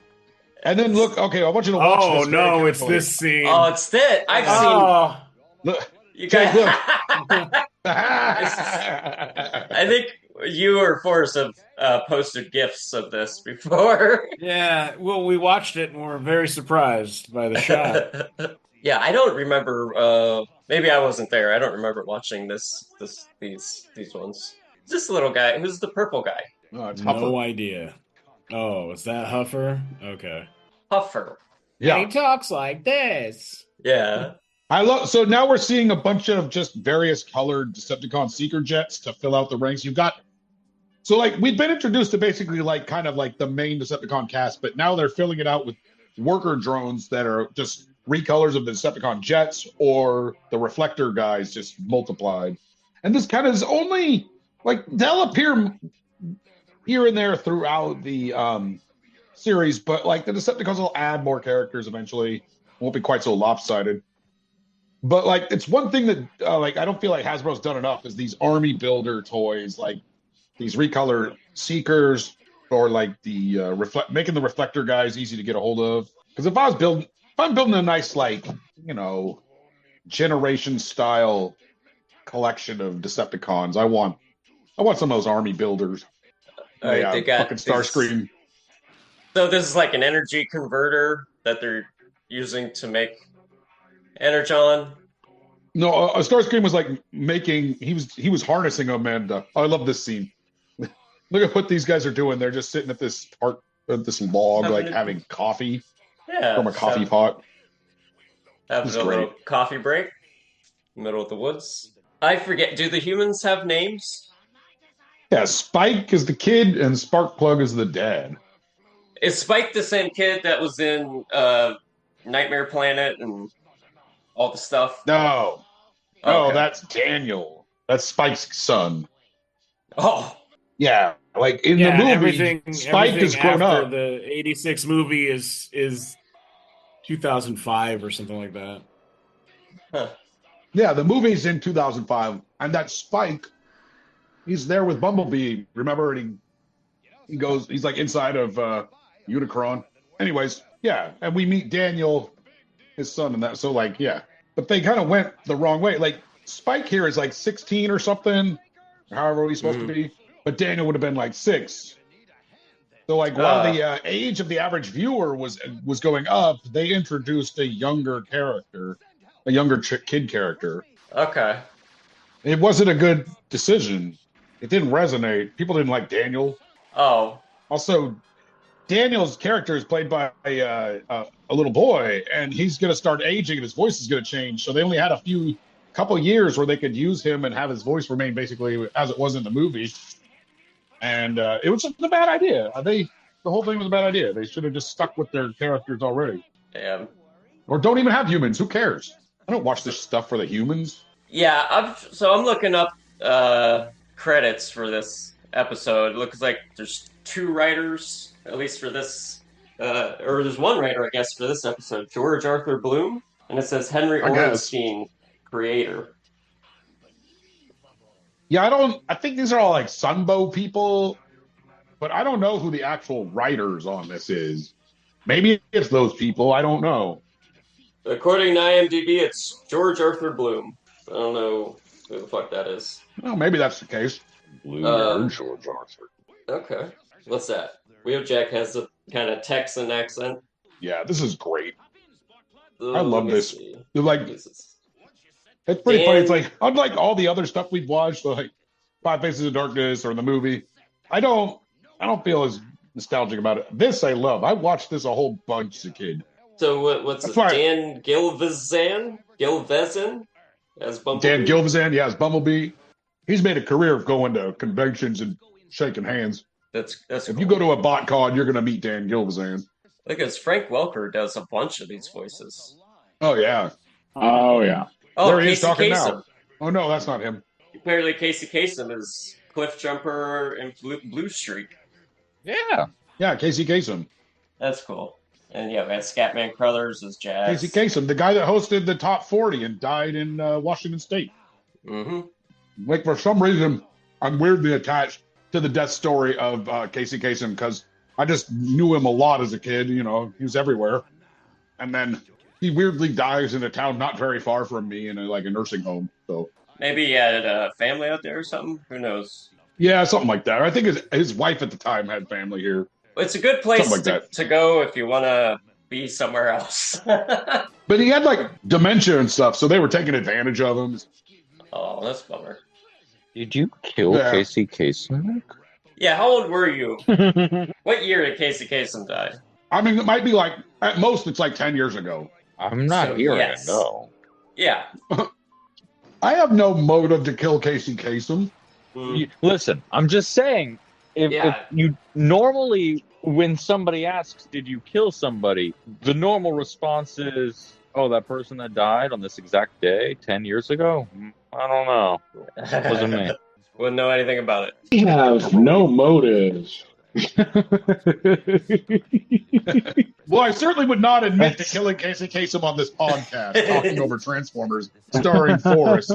And then look, okay, I want you to watch Oh this. very no, it's carefully. this scene. Oh, it's that. I've Oh, Look, seen you Jake, guys. look. I think you or Forrest have posted gifs of this before. yeah. Well, we watched it and we're very surprised by the shot. Yeah, I don't remember. Maybe I wasn't there. I don't remember watching these ones. This little guy, who's the purple guy? Oh, it's No Huffer. idea. Oh, is that Huffer? Okay. Puffer. Yeah. He talks like this. Yeah. I love so now we're seeing a bunch of just various colored Decepticon seeker jets to fill out the ranks. You've got so like we've been introduced to basically like kind of like the main Decepticon cast, but now they're filling it out with worker drones that are just recolors of the Decepticon jets or the reflector guys just multiplied. And this kind of is only like they'll appear here and there throughout the series, but like the Decepticons will add more characters eventually. Won't be quite so lopsided. But like it's one thing that like I don't feel like Hasbro's done enough is these army builder toys, like these recolor seekers or like the making the reflector guys easy to get a hold of. Because if I'm building a nice like generation style collection of Decepticons, I want some of those army builders. All right, Yeah, they got fucking Starscream. So this is like an energy converter that they're using to make Energon. No, Starscream was like making. He was harnessing them, and I love this scene. Look at what these guys are doing. They're just sitting at this log, like having coffee Yeah. from a coffee pot. Having It's a little great. coffee break in the middle of the woods. I forget. Do the humans have names? Yeah, Spike is the kid, and Sparkplug is the dad. Is Spike the same kid that was in Nightmare Planet and all the stuff? No, Okay. that's Daniel. That's Spike's son. Oh, Yeah, like in Yeah, the movie, everything. Spike Everything has grown after up. the '86 movie is 2005 or something like that. huh. Yeah, the movie's in 2005, and that Spike, he's there with Bumblebee. Remember, and he's like inside of Unicron. Anyways, yeah, and we meet Daniel, his son, and that. So like, yeah, but they kind of went the wrong way. Like Spike here is like 16 or something, however he's supposed to Mhm. be, but Daniel would have been like 6. So like while the age of the average viewer was going up, they introduced a younger character, a younger kid character. Okay. It wasn't a good decision. It didn't resonate. People didn't like Daniel. Oh, Also, Daniel's character is played by a little boy, and he's going to start aging, and his voice is going to change. So they only had a couple years where they could use him and have his voice remain basically as it was in the movie. And it was just a bad idea. The whole thing was a bad idea. They should have just stuck with their characters already, damn. or don't even have humans. Who cares? I don't watch this stuff for the humans. Yeah, I'm looking up credits for this episode. It looks like there's 2 writers, at least for this, or there's 1 writer, I guess, for this episode, George Arthur Bloom, and it says Henry I guess. Orenstein, creator. Yeah, I think these are all like Sunbow people, but I don't know who the actual writers on this is. Maybe it's those people. I don't know. According to IMDb, it's George Arthur Bloom. I don't know who the fuck that is. Well, maybe that's the case. Blue George Arthur. Okay. What's that? Wheeljack has a kind of Texan accent. Yeah, this is great. I Let love me this. see. They're like, This is- it's pretty Dan- funny. It's like, unlike all the other stuff we've watched, like Five Faces of Darkness or the movie, I don't feel as nostalgic about it. This I love. I watched this a whole bunch as a kid. So what's That's it? right. Dan Gilvezan as Bumblebee? Dan Gilvezan, yeah, as Bumblebee. He's made a career of going to conventions and shaking hands. That's If cool. you go to a BotCon, you're going to meet Dan Gilvezan. Because Frank Welker does a bunch of these voices. Oh, yeah. Oh yeah. Oh, There he is Casey talking Kasem. now. Oh, no, that's not him. Apparently, Casey Kasem is Cliff Jumper in Blue Streak. Yeah. Yeah, Casey Kasem. That's cool. And yeah, we had Scatman Crothers as Jazz. Casey Kasem, the guy that hosted the Top 40 and died in Washington State. Mm-hmm. Like, for some reason, I'm weirdly attached to the death story of Casey Kasem because I just knew him a lot as a kid. You know, he was everywhere. And then he weirdly dies in a town not very far from me in a nursing home. So, Maybe he had a family out there or something. Who knows? yeah, something like that. I think his wife at the time had family here. It's a good place Something like that. to go if you want to be somewhere else. But he had like dementia and stuff, so they were taking advantage of him. Oh, that's a bummer. Did you kill Yeah. Casey Kasem? Yeah, how old were you? What year did Casey Kasem die? I mean, it might be like, at most, it's like 10 years ago. I'm not So, hearing yes. it, no. Yeah. I have no motive to kill Casey Kasem. Mm. Listen, I'm just saying, if Yeah. you normally, when somebody asks, did you kill somebody? The normal response is, oh, that person that died on this exact day 10 years ago? I don't know. Wasn't me. Wouldn't know anything about it. We have no motive. Well, I certainly would not admit to killing Casey Kasem on this podcast, talking over Transformers, starring Forrest,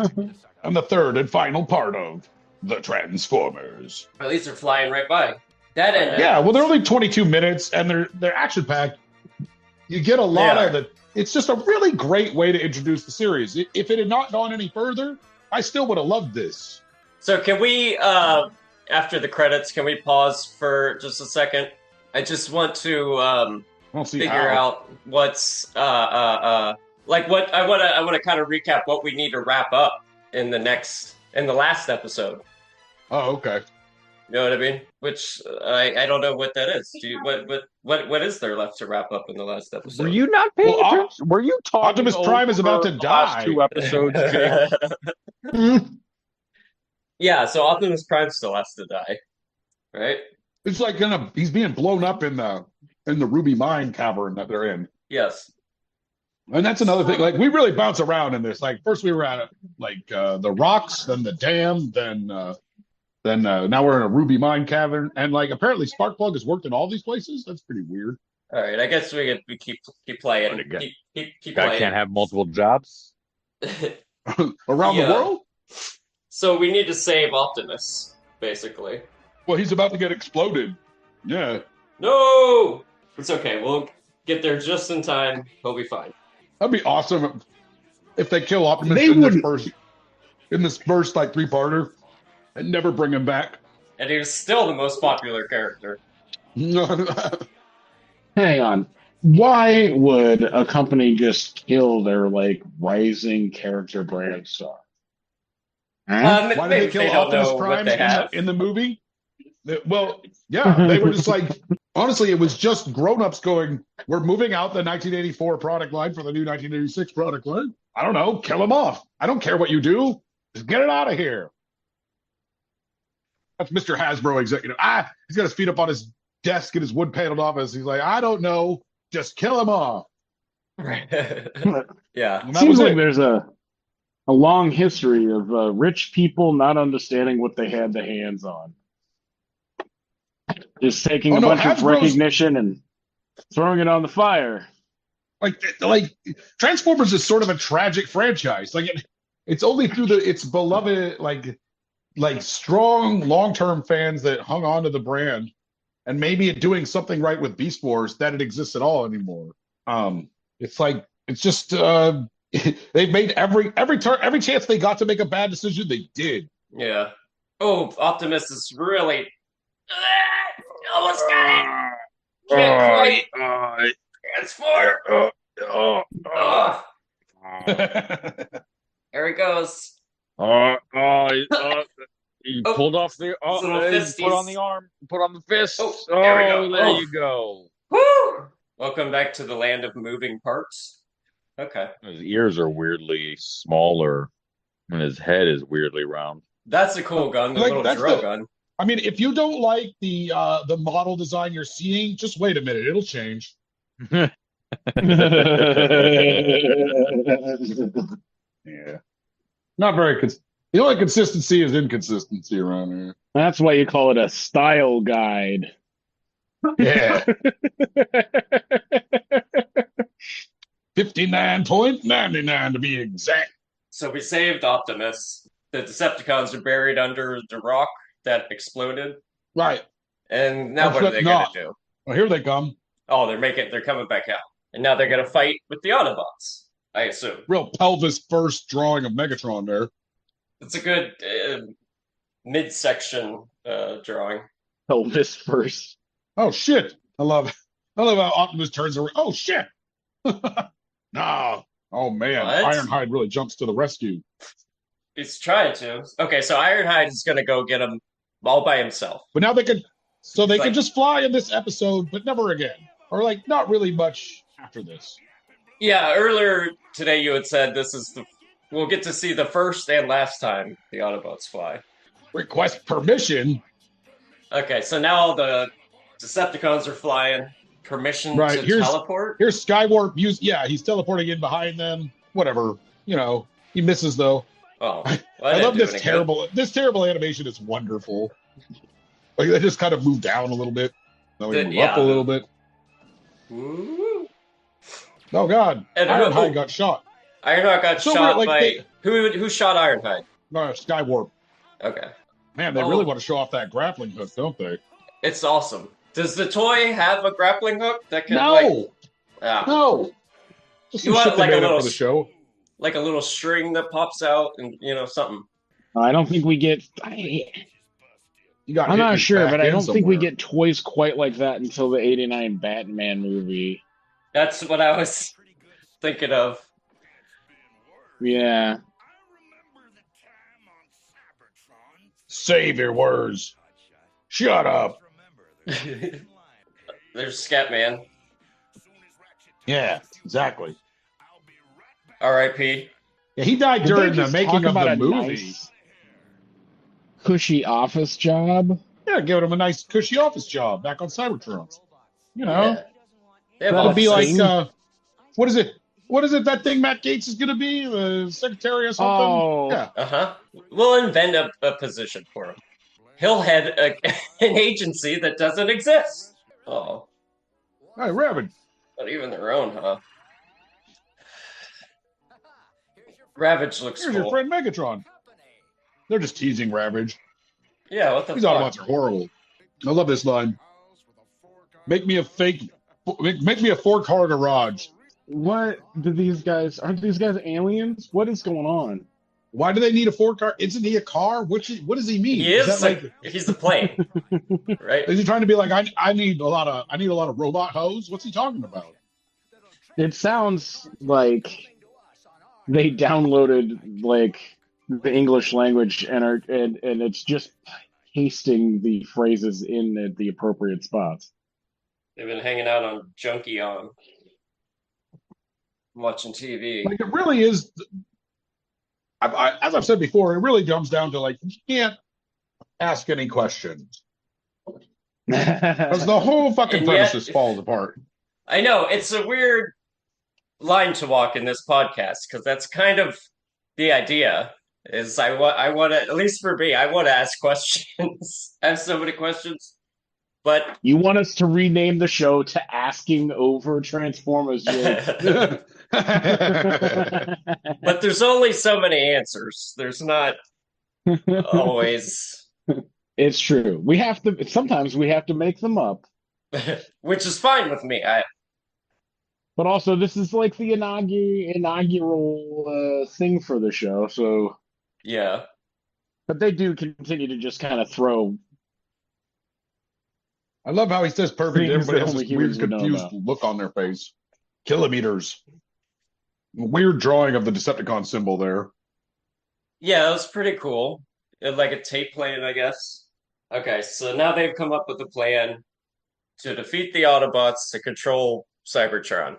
and the third and final part of The Transformers. At least they're flying right by. That ended. Yeah, well, they're only 22 minutes, and they're action-packed. You get a lot They of it. It's just a really great way to introduce the series. If it had not gone any further, I still would have loved this. So can we, after the credits, can we pause for just a second? I just want to I don't see figure how. out what's like what I want to kind of recap what we need to wrap up in the last episode. Oh, okay. You know what I mean? Which I don't know what that is. Do you, what is there left to wrap up in the last episode? Were you not paying Well, attention? Were you talking Optimus Prime is about to over the last die. 2 episodes, Jake? Yeah, so Optimus Prime still has to die, right? It's like he's being blown up in the Ruby Mine cavern that they're in. Yes. And that's another thing. Like, we really bounce around in this. Like, first we were at the rocks, then the dam, then now we're in a Ruby Mine cavern. And like, apparently Sparkplug has worked in all these places. That's pretty weird. All right, I guess we keep playing. Keep Guy playing. can't have multiple jobs? Around Yeah. the world? So we need to save Optimus, basically. Well, he's about to get exploded. Yeah. No! It's okay. We'll get there just in time. He'll be fine. That'd be awesome if they kill Optimus They in this wouldn't- first. in this first like three-parter and never bring him back. And he was still the most popular character. Hang on. Why would a company just kill their like rising character brand star? Huh? Why did they kill don't Optimus know what Prime they have. in the movie? Well, yeah, they were just like, honestly, it was just grown-ups going, we're moving out the 1984 product line for the new 1986 product line. I don't know, kill them off. I don't care what you do. Just get it out of here. That's Mr. Hasbro executive. He's got his feet up on his desk in his wood-paneled office. He's like, I don't know. Just kill him off. Yeah. And that Seems was like it. there's a long history of rich people not understanding what they had their hands on. Just taking Oh, a no, bunch of Hasbro's- recognition and throwing it on the fire. Like Transformers is sort of a tragic franchise. Like it's only through its beloved like strong long-term fans that hung on to the brand and maybe it doing something right with Beast Wars that it exists at all anymore. It's like it's just they've made every chance they got to make a bad decision they did. Yeah. Oh, Optimus is really almost got it. Can't quite transform. Oh, there he goes. He Oh, pulled off the little he fisties. put on the arm, put on the fist. Oh, there we go. There Oh. you go. Woo! Welcome back to the land of moving parts. Okay. His ears are weirdly smaller, and his head is weirdly round. That's a cool gun, the Like, little that's drill the- gun. I mean, if you don't like the model design you're seeing, just wait a minute, it'll change. Yeah. Not very the only consistency is inconsistency around here. That's why you call it a style guide. Yeah. 59.99 to be exact. So we saved Optimus. The Decepticons are buried under the rock that exploded. Right. And now That's what are what- they no. gonna do? Well, here they come. Oh, they're coming back out. And now they're gonna fight with the Autobots, I assume. Real pelvis first drawing of Megatron there. It's a good midsection drawing. Elvis first. Oh shit. I love how Optimus turns around. Oh shit. No. Oh man. What? Ironhide really jumps to the rescue. He's trying to. Okay, so Ironhide is gonna go get him all by himself. But now they could Like- just fly in this episode, but never again. Or like not really much after this. Yeah, earlier today you had said we'll get to see the first and last time the Autobots fly. Request permission. Okay, so now the Decepticons are flying. Permission Right, to here's- teleport? Here's Skywarp. He's teleporting in behind them. Whatever. You know, he misses though. Oh, well, I didn't love do this any good. terrible. This terrible animation is wonderful. Like they just kind of move down a little bit. Then we move up a little bit. Ooh. Oh God! And- Ironhide got shot. Ironheart got So shot weird, like, by who shot Ironhide? No, Skywarp. Okay, Man, they Oh. really want to show off that grappling hook, don't they? it's awesome. Does the toy have a grappling hook that can No, like no. Just You some want, shit they like, a made up little for the show. like a little string that pops out and something? I don't think we get. You got I'm hit in not the sure, back but I end don't think we somewhere. get toys quite like that until the '89 Batman movie. That's what I was thinking of. Yeah. Save your words. Shut up. There's Scatman. Yeah, exactly. R.I.P. Yeah, he died Did during they the just making talk of about the a movie. nice, cushy office job? Yeah, giving him a nice cushy office job back on Cybertron. You know, Yeah. They have That all it'd be the like, same- what is it? What is it that thing Matt Gates is going to be? The secretary or something? Oh. Yeah. Uh-huh. We'll invent a position for him. He'll head an agency that doesn't exist. Oh, Hey, Rabbit. not even their own, huh? Ravage looks Here's your cool. friend Megatron. They're just teasing Ravage. Yeah, what the These fuck? Autobots are horrible. I love this line. Make me a 4-car garage. What did these guys? Aren't these guys aliens? What is going on? Why do they need a Ford car? Isn't he a car? What does he mean? He Is is that like he's the plane, right? is he trying to be like I need a lot of robot hose? What's he talking about? It sounds like they downloaded like the English language and it's just pasting the phrases in at the appropriate spots. They've been hanging out on Junkie on watching TV. Like it really is. As I've said before, it really comes down to like you can't ask any questions because the whole fucking And premise yet- just falls apart. I know it's a weird line to walk in this podcast because that's kind of the idea. Is I want to, at least for me, I want to ask questions. I have so many questions, but You want us to rename the show to Asking Over Transformers, Jake? but there's only so many answers. There's not always, It's true. We have to sometimes we have to make them up. which is fine with me. But also this is like the inaugural thing for the show, so Yeah. but they do continue to just kind of throw I love how he says perfect. Things Everybody that has only this weird, humans would know confused about. look on their face. Kilometers. Weird drawing of the Decepticon symbol there. Yeah, that was pretty cool. Like a tape playing, I guess. Okay, so now they've come up with a plan to defeat the Autobots to control Cybertron.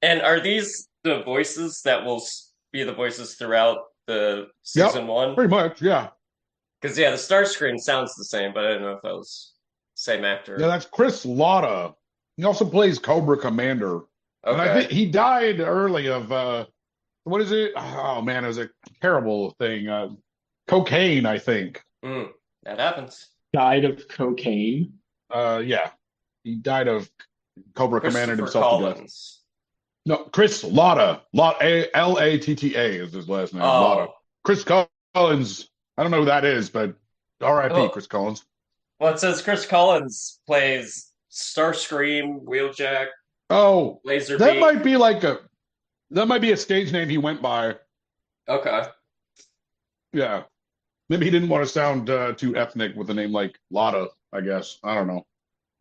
And are these the voices that will be the voices throughout the season one? Pretty much, yeah. Because yeah, the start screen sounds the same, but I don't know if that was same actor. Yeah, that's Chris Latta. He also plays Cobra Commander. And I Okay. think he died early of what is it? Oh man, it was a terrible thing. Cocaine, I think. That happens. died of cocaine. Yeah. He died of Cobra Commander Christopher himself to death. Collins. No, Chris Latta. Latta is his last name. Oh. Latta. Chris Collins. I don't know who that is, but R.I.P. Oh. Chris Collins. Well, it says Chris Collins plays Starscream, Wheeljack, Oh, Laserbeak. that might be a stage name he went by. Okay. Yeah. Maybe he didn't want to sound too ethnic with a name like Latta, I guess. I don't know.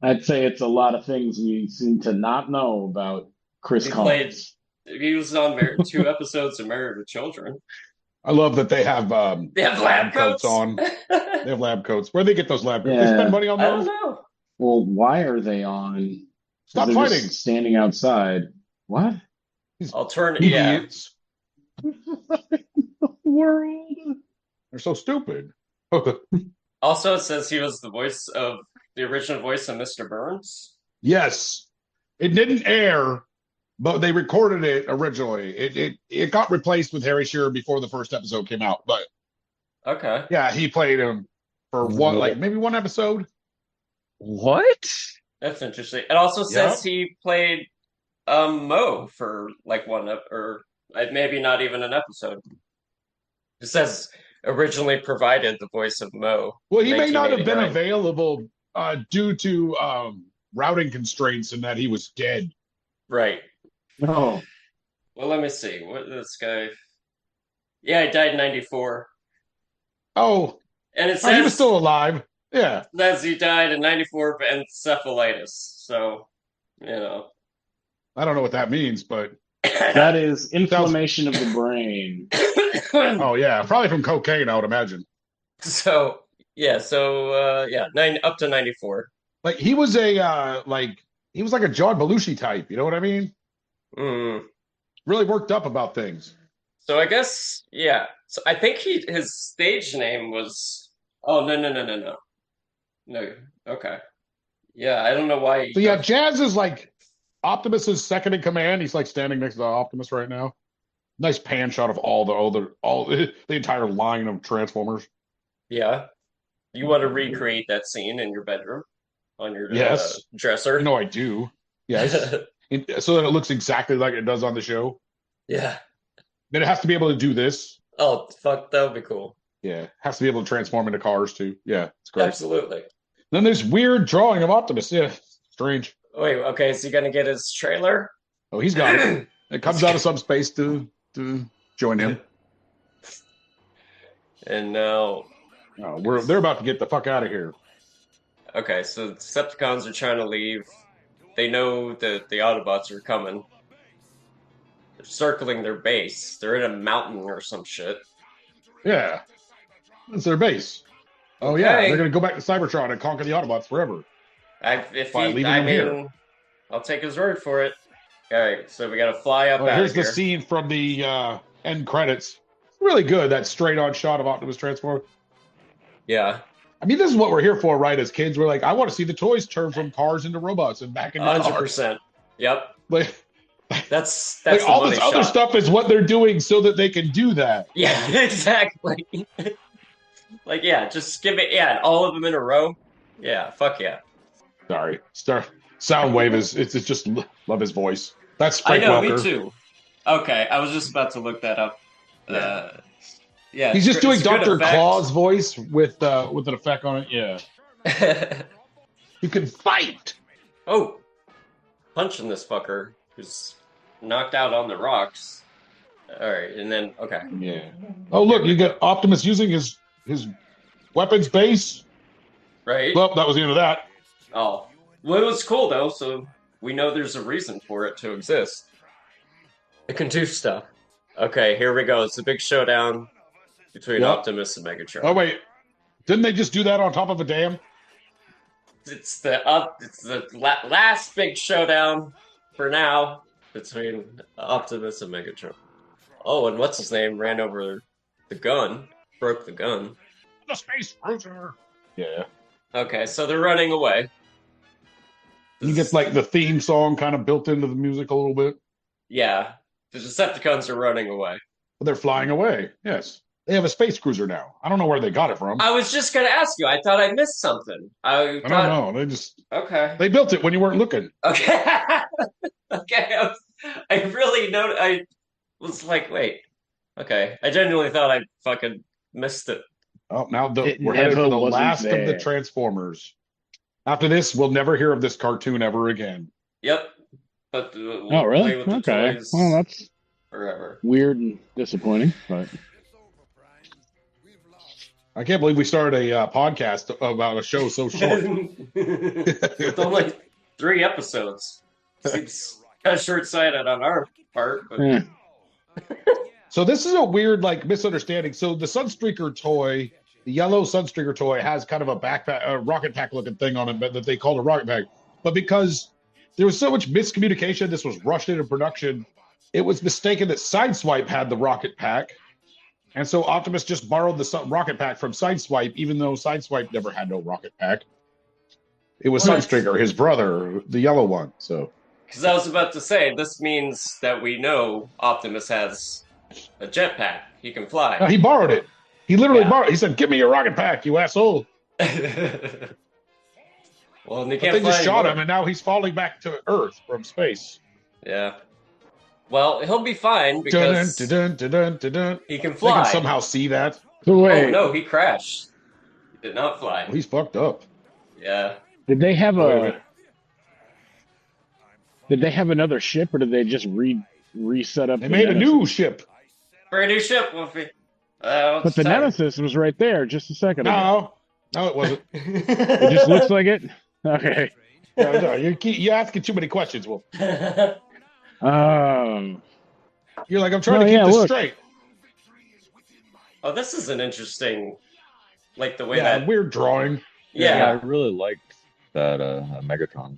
I'd say it's a lot of things we seem to not know about Chris He Collins. He was on 2 episodes of Married with Children. I love that they have They have lab coats on. They I have lab coats. Where do they get those lab coats? They Yeah. spend money on don't those? know. Well, why are they on? Stop They're fighting. just standing outside. What? Alternative, yeah. Idiots. World. They're so stupid. Also, it says he was the original voice of Mr. Burns. Yes. It didn't air, but they recorded it originally. It got replaced with Harry Shearer before the first episode came out. But Okay. yeah, he played him for maybe one episode. What? That's interesting. It also says he played Mo for like or maybe not even an episode. It says originally provided the voice of Mo. Well, he may not have been 1989. available due to routing constraints and that he was dead. Right. No. Well, let me see. What this guy? Yeah, he died in '94, Oh, and it he says was still alive. Yeah. that he died in '94 of encephalitis. So, you know. I don't know what that means, but That is inflammation of the brain. oh yeah, probably from cocaine, I would imagine. So yeah, up to '94. Like he was he was like a John Belushi type, you know what I mean? Mm. Really worked up about things. So I guess yeah. So I think his stage name was. Oh no. Okay. Yeah, I don't know why. So yeah, Jazz is like Optimus's second in command. He's like standing next to Optimus right now. Nice pan shot of all the entire line of Transformers. Yeah. You want to recreate that scene in your bedroom on your Yes. dresser? No, I do. Yes. So that it looks exactly like it does on the show. Yeah. Then it has to be able to do this. Oh fuck, that would be cool. Yeah. It has to be able to transform into cars too. Yeah, it's great. Absolutely. Then there's weird drawing of Optimus. Yeah, strange. Wait, okay, is he gonna get his trailer? Oh, he's got it. It comes out of subspace to join him. And now, They're about to get the fuck out of here. okay, so the Decepticons are trying to leave. They know that the Autobots are coming. They're circling their base. They're in a mountain or some shit. Yeah, that's their base. Oh Okay. yeah, they're gonna go back to Cybertron and conquer the Autobots forever. By leaving them here. I'll take his word for it. All right, so we got to fly up out Here's of here. the scene from the end credits. Really good. That straight-on shot of Optimus transform. Yeah. I mean, this is what we're here for, right? As kids, we're like, I want to see the toys turn from cars into robots and back into cars. 100%. Yep. Like, that's like the all money this other shot. stuff is what they're doing so that they can do that. Yeah, exactly. Like, yeah, just give it. Yeah, all of them in a row. Yeah, fuck yeah. Sorry, Soundwave is it's just love his voice. That's Frank I know, Welker. me too. Okay, I was just about to look that up. Yeah. Yeah, He's just doing it's a good Dr. effect. Claw's voice with an effect on it. Yeah, you can fight. Oh, punching this fucker who's knocked out on the rocks. All right, and then okay. Yeah. Oh look, you got Optimus using his weapons base. Right. Well, that was the end of that. Oh, well, it was cool though. So we know there's a reason for it to exist. It can do stuff. Okay, here we go. It's a big showdown between Optimus and Megatron. Oh wait, didn't they just do that on top of a dam? It's the last big showdown for now between Optimus and Megatron. Oh, and what's his name ran over the gun, broke the gun. The space cruiser. Yeah. Okay, so they're running away. You get like the theme song kind of built into the music a little bit. Yeah, the Decepticons are running away. But they're flying away. Yes. They have a space cruiser now. I don't know where they got it from. I was just going to ask you. I thought I missed something. I don't know. They just okay. They built it when you weren't looking. Okay. Okay. I really know. I was like, wait. Okay. I genuinely thought I fucking missed it. Oh, now It we're headed never for the wasn't last of the there. Transformers. After this, we'll never hear of this cartoon ever again. Yep. But we'll Oh, really? play with the Okay. toys Well, that's forever. weird and disappointing, but I can't believe we started a podcast about a show so short. With only 3 episodes. Seems kind of short-sighted on our part, but eh. So this is a weird misunderstanding. So the Sunstreaker toy, the yellow Sunstreaker toy, has kind of a backpack, a rocket pack looking thing on it that they called a rocket pack. But because there was so much miscommunication, this was rushed into production. It was mistaken that Sideswipe had the rocket pack, and so Optimus just borrowed the rocket pack from Sideswipe, even though Sideswipe never had no rocket pack. It was What? Sunstreaker, his brother, the yellow one. So because I was about to say, this means that we know Optimus has a jetpack. He can fly. no, he borrowed it. He literally Yeah. borrowed. He said, "Give me your rocket pack, you asshole." Well, and they But can't they fly just shot anymore. him, and now he's falling back to Earth from space. Yeah. Well, he'll be fine Dun, because dun, dun, dun, dun, dun. he can They fly. can somehow see that. So Oh wait, no, he crashed. He did not fly. Well, he's fucked up. Yeah. did they have Wait a a? minute. Did they have another ship, or did they just reset up? They the made a Nemesis? new ship. Brand new ship, Wolfie. But the Nemesis was right there just a second ago. No, it wasn't. It just looks like it. Okay. No, you're asking too many questions, Wolf. Um. You're like, I'm trying Oh, to keep yeah, this look. straight. Oh, this is an interesting, like the way Yeah, that. weird drawing. Yeah. I really liked that Megatron.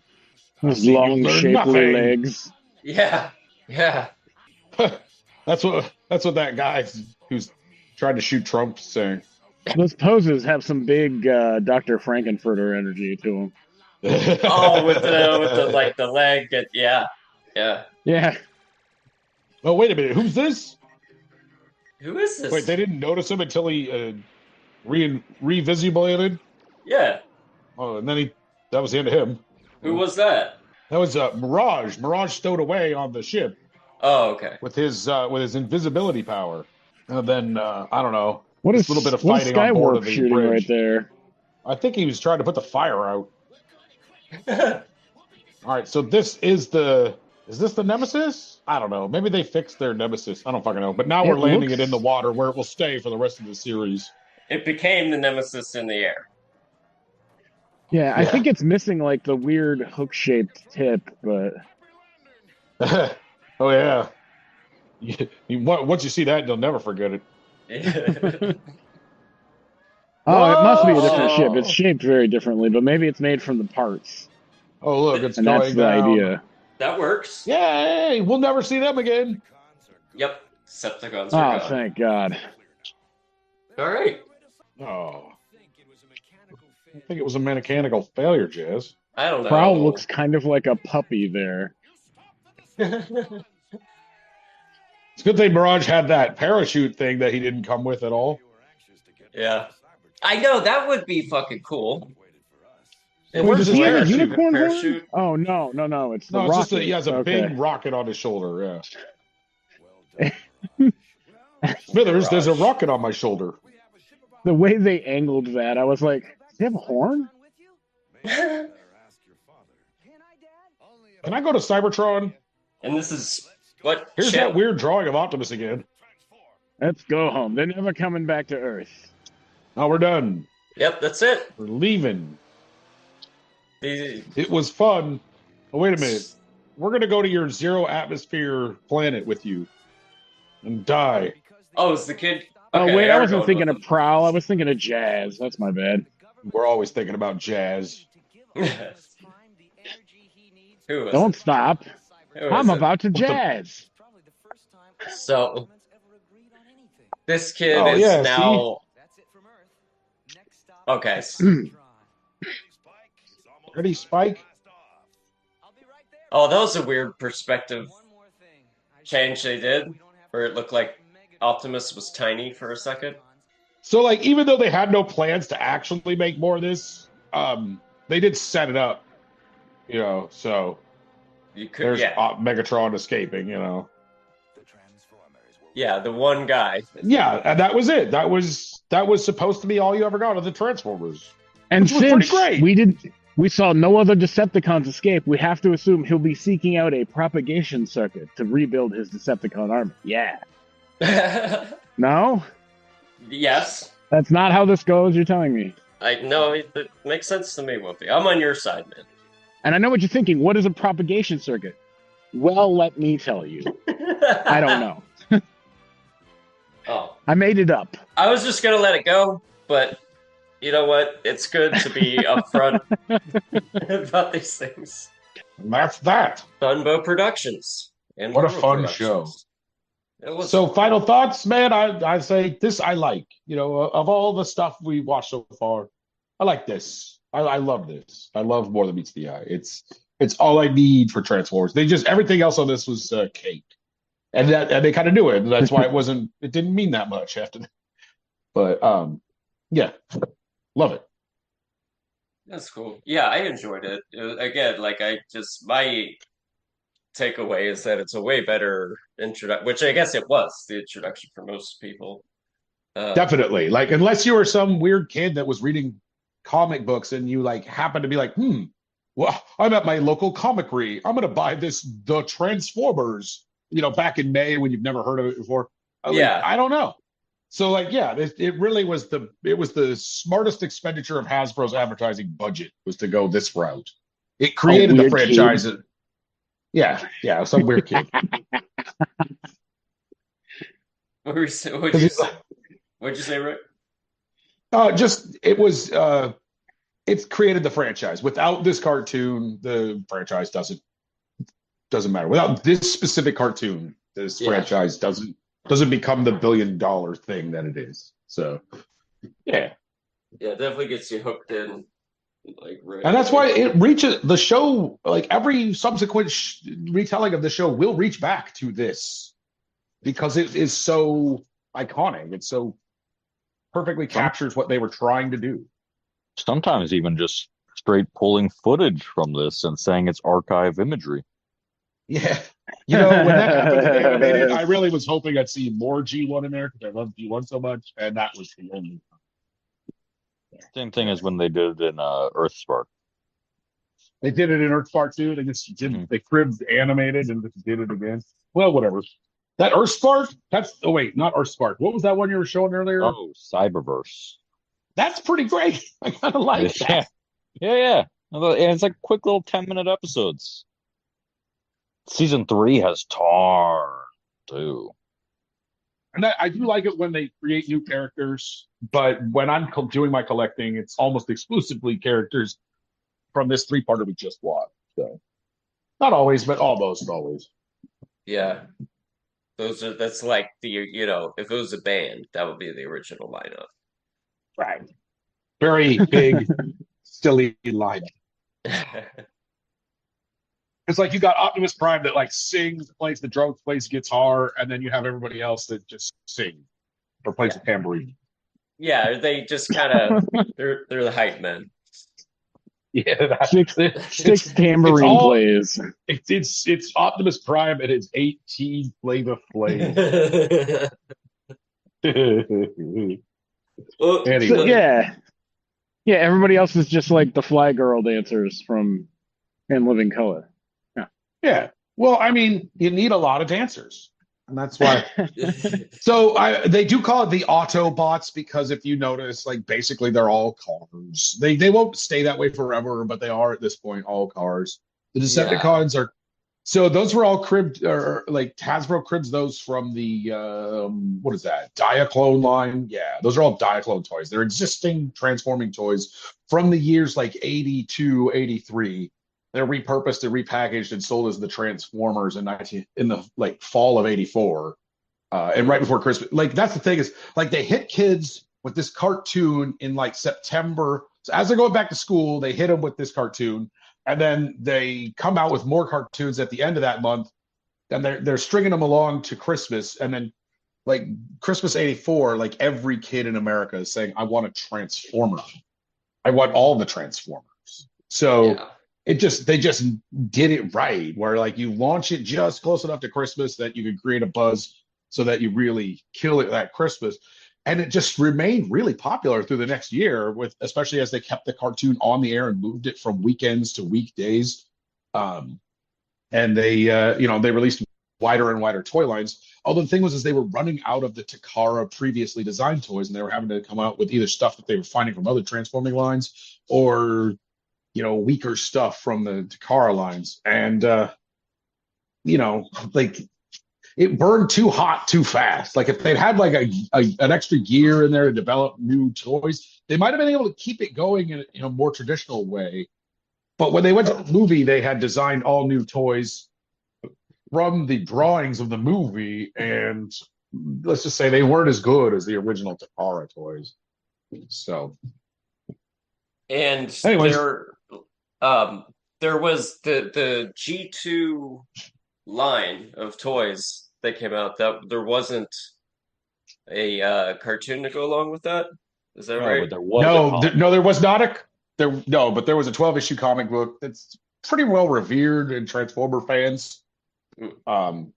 Those See, you long, learn shapely nothing. legs. Yeah. Yeah. That's what that guy who's trying to shoot Trump saying. Those poses have some big Dr. Frankenfurter energy to them. Oh, with the like the leg. Yeah. Yeah. Yeah. Oh, wait a minute. Who's this? Who is this? Wait, they didn't notice him until he revisibulated. Yeah. Oh, and then that was the end of him. Who was that? That was Mirage. Mirage stowed away on the ship Oh, okay. with his invisibility power. And then I don't know. What is a little bit of what is fighting on board Skywarp of the shooting bridge. right there? I think he was trying to put the fire out. All right, so is this the Nemesis? I don't know. Maybe they fixed their Nemesis. I don't fucking know. But now It we're landing looks- it in the water where it will stay for the rest of the series. it became the Nemesis in the air. Yeah, I Yeah. think it's missing like the weird hook-shaped tip, but Oh yeah. Once you see that, you'll never forget it. oh, it must be a different ship. It's Whoa! shaped very differently, but maybe it's made from the parts, Oh look, it's and that's going the down. idea. That works. Yay! We'll never see them again. Yep. Decepticons are Oh, gone. thank God. All right. Oh, I think it was a mechanical failure, Jazz. I don't know. Prowl looks kind of like a puppy there. It's a good thing Mirage had that parachute thing that he didn't come with at all. Yeah. I know, that would be fucking cool. And Wait, where's does Does he have a parachute? unicorn Parachute? horn? Oh, no, it's the No, it's just that rocket. he has a Okay. big rocket on his shoulder. Yeah. Smithers, there's a rocket on my shoulder. The way they angled that, I was like, does he have a horn? Can I go to Cybertron? And this is what Here's Chip. that weird drawing of Optimus again. Let's go home. They're never coming back to Earth. Now we're done. Yep, that's it. We're leaving. The- It was fun. Oh, wait a minute. We're going to go to your zero atmosphere planet with you and die. Oh, is the kid? Oh, Okay, wait, they I are wasn't going thinking with of Prowl. I was thinking of Jazz. That's my bad. We're always thinking about Jazz. them. Who is Don't it? stop. Who is I'm it? about to the- Jazz. So this kid Oh, is yeah, now okay. Ready, Spike? Oh, that was a weird perspective change they did, where it looked like Optimus was tiny for a second. So, like, even though they had no plans to actually make more of this, they did set it up, so You could, there's yeah, Megatron escaping, yeah, the one guy. Yeah, and that was it. That was supposed to be all you ever got of the Transformers. And Which was pretty since great. we saw no other Decepticons escape, we have to assume he'll be seeking out a propagation circuit to rebuild his Decepticon army. Yeah. No? Yes, That's not how this goes, you're telling me. I know it makes sense to me, Wolfie. I'm on your side, man. And I know what you're thinking. What is a propagation circuit? Well, let me tell you. I don't know. Oh, I made it up. I was just gonna let it go, but you know what? It's good to be upfront about these things. And that's that. Funbow Productions. And What a World fun Productions. It was So, final thoughts, man. I say this I like. Of all the stuff we watched so far, I like this. I love this. I love More Than Meets the Eye. It's all I need for Transformers. Everything else on this was cake, and they kind of knew it. And that's why it didn't mean that much after that. But yeah, love it. That's cool. Yeah, I enjoyed it. Again, like my takeaway is that it's a way better introduction, which I guess it was the introduction for most people. Definitely. Like, unless you were some weird kid that was reading comic books and you like happen to be like, well, I'm at my local comicery. I'm going to buy The Transformers, back in May when you've never heard of it before. Yeah. I don't know. So, like, yeah, it really was the smartest expenditure of Hasbro's advertising budget was to go this route. It created the weird franchise. Yeah, some weird kid. What'd you say, Rick? It's created the franchise. Without this cartoon, the franchise doesn't matter. Without this specific cartoon, this franchise doesn't become the $1 billion thing that it is. So, yeah. Yeah, it definitely gets you hooked in. Like, right And that's why away. it reaches the show. Like, every subsequent retelling of the show will reach back to this because it is so iconic. It so perfectly captures what they were trying to do. Sometimes even just straight pulling footage from this and saying it's archive imagery. Yeah. When that happened to animated, I really was hoping I'd see more G1 in there because I love G1 so much, and that was the only. Same thing as when they did it in Earthspark. They did it in Earthspark too. They just did. They cribbed animated and just did it again. Well, whatever. That Earthspark? Oh wait, not Earthspark. What was that one you were showing earlier? Oh, Cyberverse. That's pretty great. I kind of like Yeah, that. yeah. And it's like quick little 10-minute episodes. Season 3 has Tar too. And I do like it when they create new characters, but when I'm doing my collecting, it's almost exclusively characters from this three-parter we just watched. So not always, but almost always. Yeah. That's like if it was a band, that would be the original lineup. Right. Very big, silly line. It's like you got Optimus Prime that like sings, plays the drums, plays guitar, and then you have everybody else that just sings or plays the tambourine. Yeah, they just kind of they're the hype men. Yeah, that's Six tambourine plays. It's Optimus Prime and his 18 Flavor Flav. Well, Anyway. So, yeah. Everybody else is just like the Fly Girl dancers from In Living Color. Yeah. Well, I mean, you need a lot of dancers, and that's why. So they do call it the Autobots because if you notice, like basically they're all cars. They won't stay that way forever, but they are at this point all cars. The Decepticons are. So those were all cribbed, or like Hasbro cribs those from the what is that? Diaclone line. Yeah, those are all Diaclone toys. They're existing transforming toys from the years like 82, 83. They're repurposed and repackaged and sold as the Transformers in the like fall of '84, and right before Christmas. Like that's the thing is like they hit kids with this cartoon in like September. So as they're going back to school, they hit them with this cartoon, and then they come out with more cartoons at the end of that month, and they're stringing them along to Christmas, and then like Christmas '84, like every kid in America is saying, "I want a Transformer. I want all the Transformers." So. Yeah. They just did it right where like you launch it just close enough to Christmas that you can create a buzz so that you really kill it that Christmas. And it just remained really popular through the next year with, especially as they kept the cartoon on the air and moved it from weekends to weekdays. And they, they released wider and wider toy lines. Although the thing was, is they were running out of the Takara previously designed toys and they were having to come out with either stuff that they were finding from other transforming lines or weaker stuff from the Takara lines. And, like it burned too hot too fast. Like if they'd had like an extra gear in there to develop new toys, they might have been able to keep it going in a more traditional way. But when they went to the movie, they had designed all new toys from the drawings of the movie. And let's just say they weren't as good as the original Takara toys. So. And anyways. There was the G2 line of toys that came out that there wasn't a cartoon to go along with that. Is that right? But there was there was not but there was a 12-issue comic book that's pretty well revered in Transformer fans. And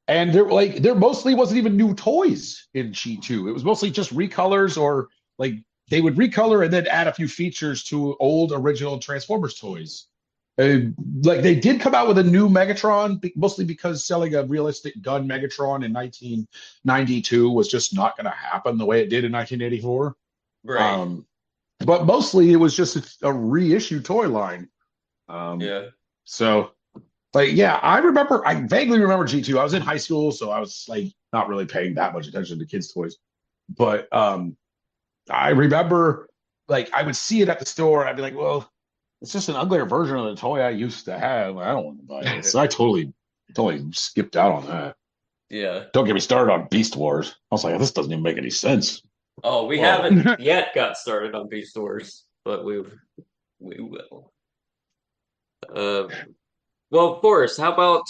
there mostly wasn't even new toys in G2. It was mostly just recolors or like they would recolor and then add a few features to old original Transformers toys. Like they did come out with a new Megatron, mostly because selling a realistic gun Megatron in 1992 was just not going to happen the way it did in 1984. Right. But mostly it was just a reissue toy line. So, like, yeah, I vaguely remember G2. I was in high school, so I was like not really paying that much attention to kids' toys. But I remember, like, I would see it at the store. And I'd be like, well, it's just an uglier version of the toy I used to have. I don't want to buy it. So I totally skipped out on that. Yeah. Don't get me started on Beast Wars. I was like, this doesn't even make any sense. Oh, we haven't yet got started on Beast Wars, but we will. Well, Forrest, how about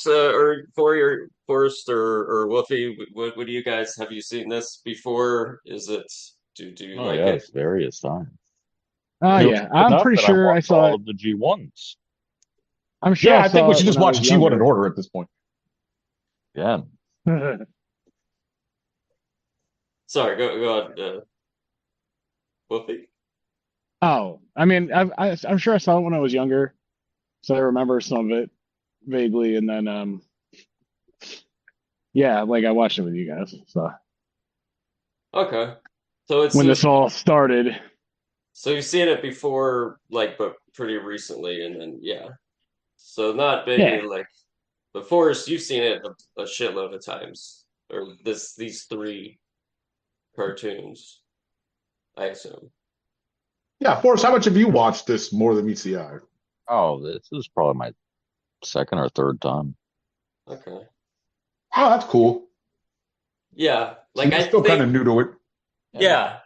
Forrest or Wolfie? What do you guys have you seen this before? Is it do you like it? Various times. Oh yeah, I'm pretty sure I saw all of the G1s. I'm sure. I think we should just watch G1 in order at this point. Yeah. Sorry, go on, Wolfie. Oh, I mean, I'm sure I saw it when I was younger, so I remember some of it vaguely, and then Yeah, like I watched it with you guys. So Okay. So it's when this all started, so you've seen it before, like, but pretty recently, and then yeah. So not maybe yeah, like, but Forrest, you've seen it a shitload of times, or these three cartoons, I assume. Yeah, Forrest, how much have you watched this more than meets the eye? Oh, this is probably my second or third time. Okay. Oh, that's cool. Yeah, So like you're I still kind of think, new to it. yeah,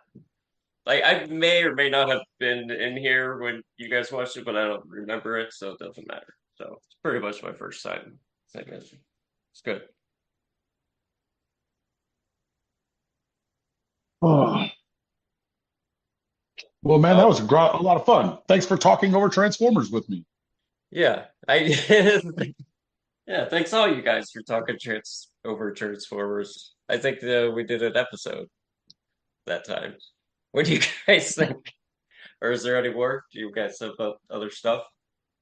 like I may or may not have been in here when you guys watched it, but I don't remember it, so it doesn't matter. So it's pretty much my first time. I guess it's good. oh, Well, man, that Uh, was a lot of fun. Thanks for talking over Transformers with me. yeah, I yeah. Thanks all you guys for talking over Transformers. I think we did an episode that time. What do you guys think? Or is there any more? Do you guys have other stuff?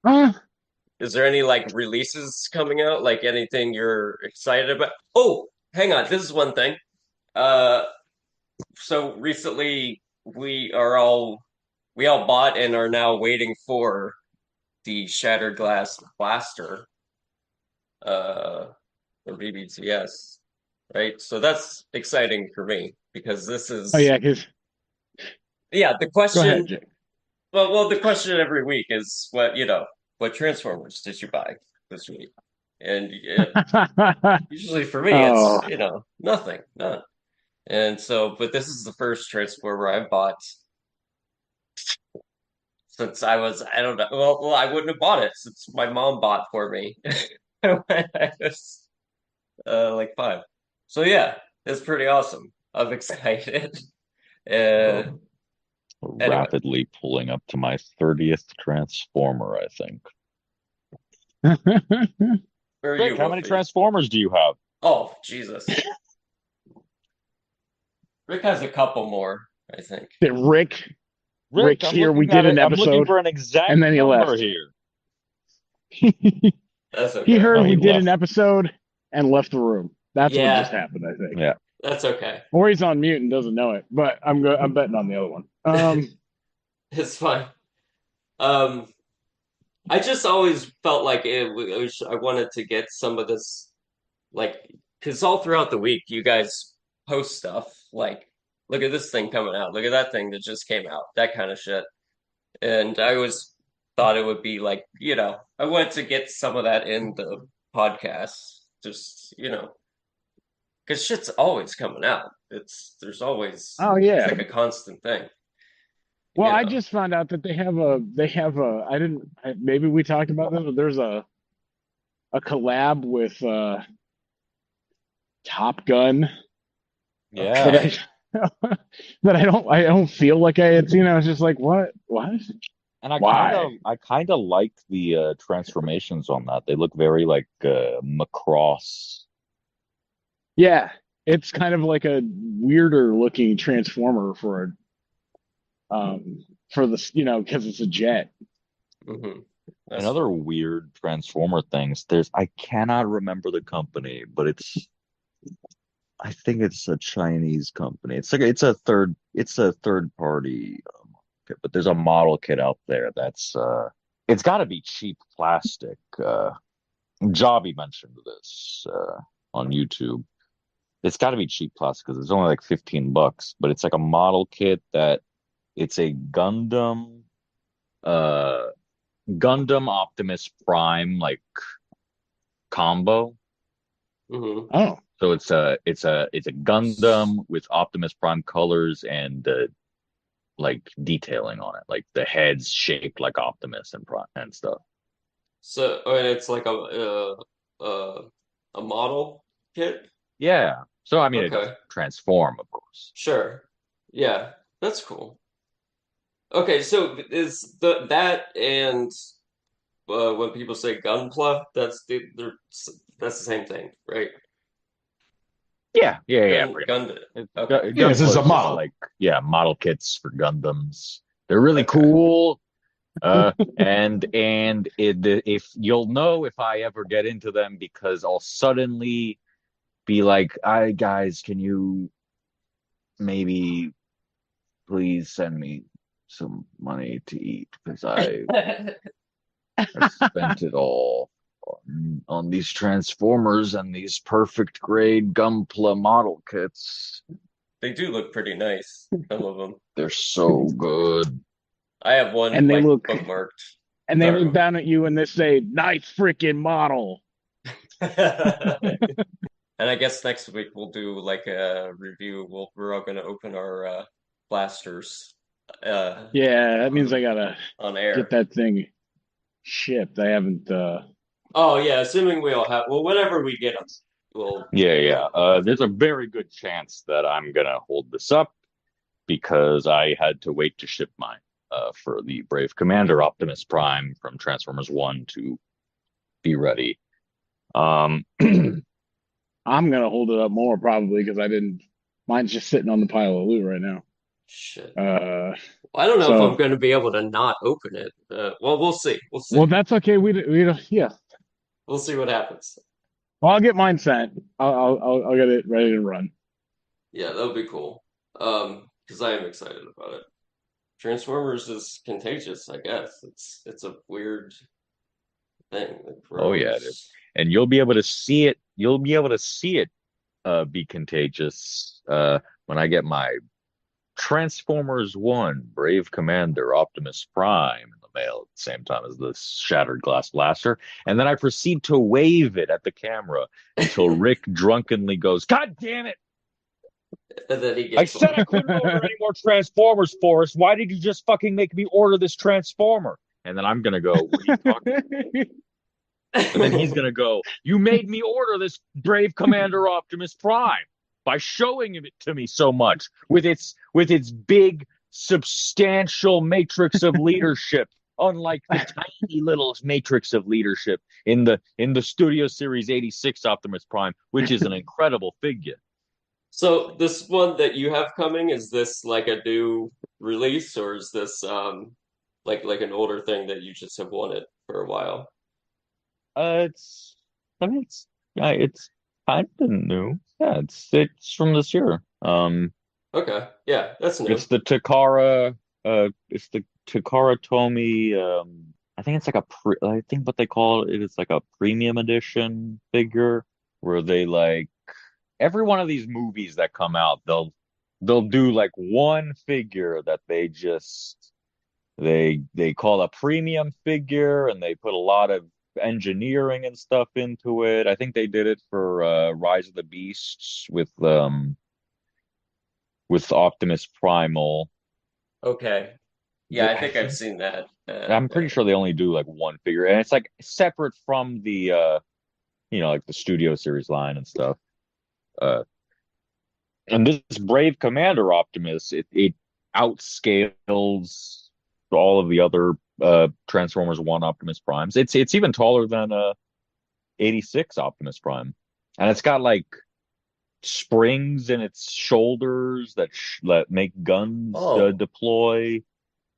uh, Is there any like releases coming out? Like anything you're excited about? Oh, hang on. This is one thing. Uh, so recently we all bought and are now waiting for the Shattered Glass Blaster, uh, the BBTS, right? So that's exciting for me because this oh is yeah, because yeah, the go ahead, question. Jake. Well, the question every week is what Transformers did you buy this week? And usually for me, it's Oh, nothing, none. And so, but this is the first Transformer I've bought since I don't know. Well, I wouldn't have bought it since my mom bought for me when I was like 5. So yeah, it's pretty awesome. I'm excited. Uh, anyway, Rapidly pulling up to my 30th Transformer, I think. where are Rick, you, how many Wolfie? Transformers do you have? Oh, Jesus. Rick has a couple more, I think. that Rick, Rick's here. We did an I'm looking episode, for an exact and then he number left. here. That's He okay. heard Oh, we he did an left. episode and left the room. That's what just Yeah, happened, I think. Yeah. that's okay. Or he's on mute and doesn't know it. But I'm betting on the other one. It's fine. Um, I just always felt like I wanted to get some of this, like, because all throughout the week, you guys post stuff like, look at this thing coming out, look at that thing that just came out, that kind of shit. And I always thought it would be like, I wanted to get some of that in the podcast, just, because shit's always coming out. Oh It's yeah. like a constant thing, Well, you I know. just found out that they have a I didn't maybe we talked about this, but there's a collab with Top Gun that Yeah. Okay. I that I don't feel like I had seen. I was just like, what, And why? I kind of like the transformations on that. They look very like Macross. Yeah, it's kind of like a weirder looking transformer for the because it's a jet. hmm And That's other fun. weird Transformer things. I cannot remember the company, but I think it's a Chinese company. It's a third party kit, but there's a model kit out there that's it's got to be cheap plastic. Jobby mentioned this on YouTube. It's got to be cheap plastic because it's only like $15, but it's like a model kit that it's a uh Gundam Optimus Prime like combo. hmm Oh, So it's a Gundam with Optimus Prime colors and like detailing on it, like the head's shaped like Optimus and Prime and stuff. So, and it's like a model kit. Yeah. So I mean, it Okay, doesn't transform, of course. sure. Yeah, that's cool. Okay, so is that and when people say gunpla, that's the same thing, right? Yeah, Gun pretty much. gun. Okay. Yes, this is Gunpla a is just model. like model kits for Gundams. They're really Okay. cool. If you'll know if I ever get into them because I'll suddenly be like, "I guys, can you maybe please send me some money to eat because I spent it all on these Transformers and these perfect grade Gunpla model kits. They do look pretty nice, some of them. They're so good." I have one And they like look bookmarked. and they look Sorry. down at you and they say, "Nice freaking model." And I guess next week we'll do like a review. We're all gonna open our blasters Yeah, that means I on gotta on get air. that thing shipped. I haven't. Oh yeah, assuming we all have. Well, whenever we get them, we'll Yeah, yeah. we'll. There's a very good chance that I'm gonna hold this up because I had to wait to ship mine for the Brave Commander Optimus Prime from Transformers One to be ready. Um, I'm gonna hold it up more probably because I didn't. Mine's just sitting on the pile of loot right now. Shit. Uh, I don't know if I'm so going to be able to not open it. Well, we'll see. We'll see. well, that's okay. We don't. Yeah. We'll see what happens. Well, I'll get mine sent. I'll get it ready to run. Yeah, that'll be cool. Because I am excited about it. Transformers is contagious, I guess. It's a weird thing that oh yeah, it is. grows. And you'll be able to see it. You'll be able to see it be contagious when I get my Transformers One Brave Commander Optimus Prime in the mail at the same time as the Shattered Glass Blaster, and then I proceed to wave it at the camera until Rick drunkenly goes, "God damn it! And then he I gets said I couldn't order any more Transformers for us. Why did you just fucking make me order this Transformer?" And then I'm gonna go, "What are you talking about?" And then he's gonna go, "You made me order this Brave Commander Optimus Prime by showing it to me so much with its big, substantial matrix of leadership, unlike the tiny little matrix of leadership in the Studio Series 86 Optimus Prime, which is an incredible figure." So this one that you have coming, is this like a new release, or is this like an older thing that you just have wanted for a while? It's, I mean, it's kind of new. Yeah, it's from this year. Okay. Yeah, that's new. It's the Takara Tomy. I think it's like I think what they call it is like a premium edition figure where they like every one of these movies that come out, they'll do like one figure that they call a premium figure and they put a lot of engineering and stuff into it. I think they did it for Rise of the Beasts with Optimus Primal. Okay. Yeah, I think I've seen that. I'm pretty sure they only do like one figure, and it's like separate from the like the Studio Series line and stuff. Uh, and this Brave Commander Optimus, it outscales all of the other Transformers One Optimus Primes. It's even taller than 86 Optimus Prime, and it's got like springs in its shoulders that make guns Oh, deploy.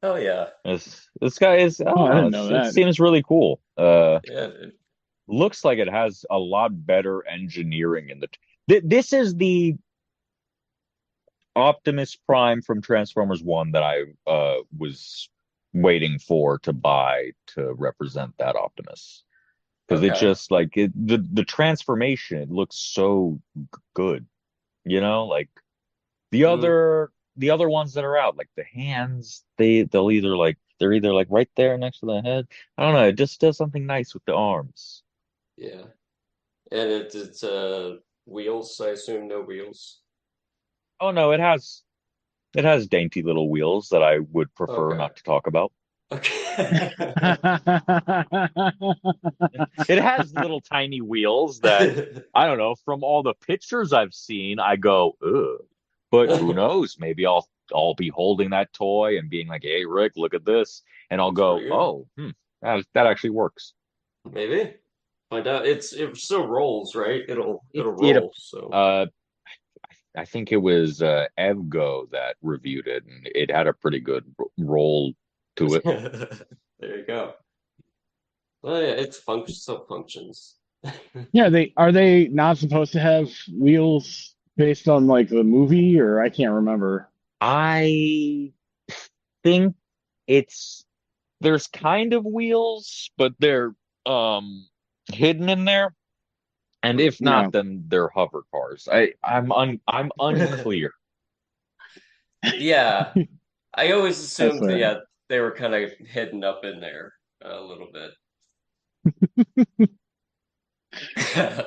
hell yeah. This guy is, I Oh, don't I know, didn't know it that. seems really cool. Yeah, dude. Looks like it has a lot better engineering in the. This is the Optimus Prime from Transformers One that I was waiting for to buy to represent that Optimus because it Okay. just like the transformation, it looks so good, like the Mm, other the other ones that are out, like the hands, they're either like right there next to the head. I don't know, it just does something nice with the arms. yeah. And it's wheels, I assume no wheels. Oh no, it has dainty little wheels that I would prefer Okay. not to talk about. Okay. It has little tiny wheels that I don't know, from all the pictures I've seen, I go, ugh. But who knows? Maybe I'll be holding that toy and being like, "Hey Rick, look at this." And I'll Looks pretty go, good. "Oh, that actually works." Maybe. Find out. It still rolls, right? It It'll it roll, so uh I think it was Evgo that reviewed it, and it had a pretty good roll to it. there you go. Well, yeah, it's still functions. Yeah, are they not supposed to have wheels based on like the movie, or I can't remember. I think it's there's kind of wheels, but they're hidden in there. And if Yeah. not, then they're hover cars. I'm unclear. Yeah, I always That's assumed that, fair. yeah, they were kind of hidden up in there a little bit.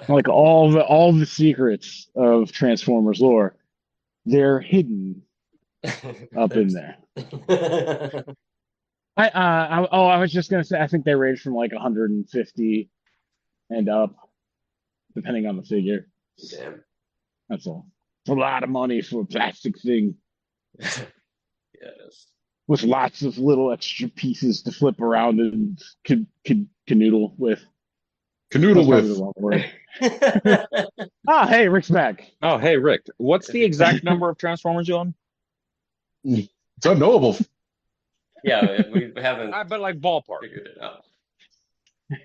Like all the secrets of Transformers lore, they're hidden up in There's there. I was just gonna say I think they range from like 150 and up, depending on the figure. Damn. That's all. It's a lot of money for a plastic thing Yeah, it is. with lots of little extra pieces to flip around and canoodle with. Canoodle That's probably the with. wrong word. Ah, hey, Rick's back. Oh, hey Rick, what's the exact number of Transformers you own? It's unknowable. Yeah, we haven't But like ballpark. figured it out.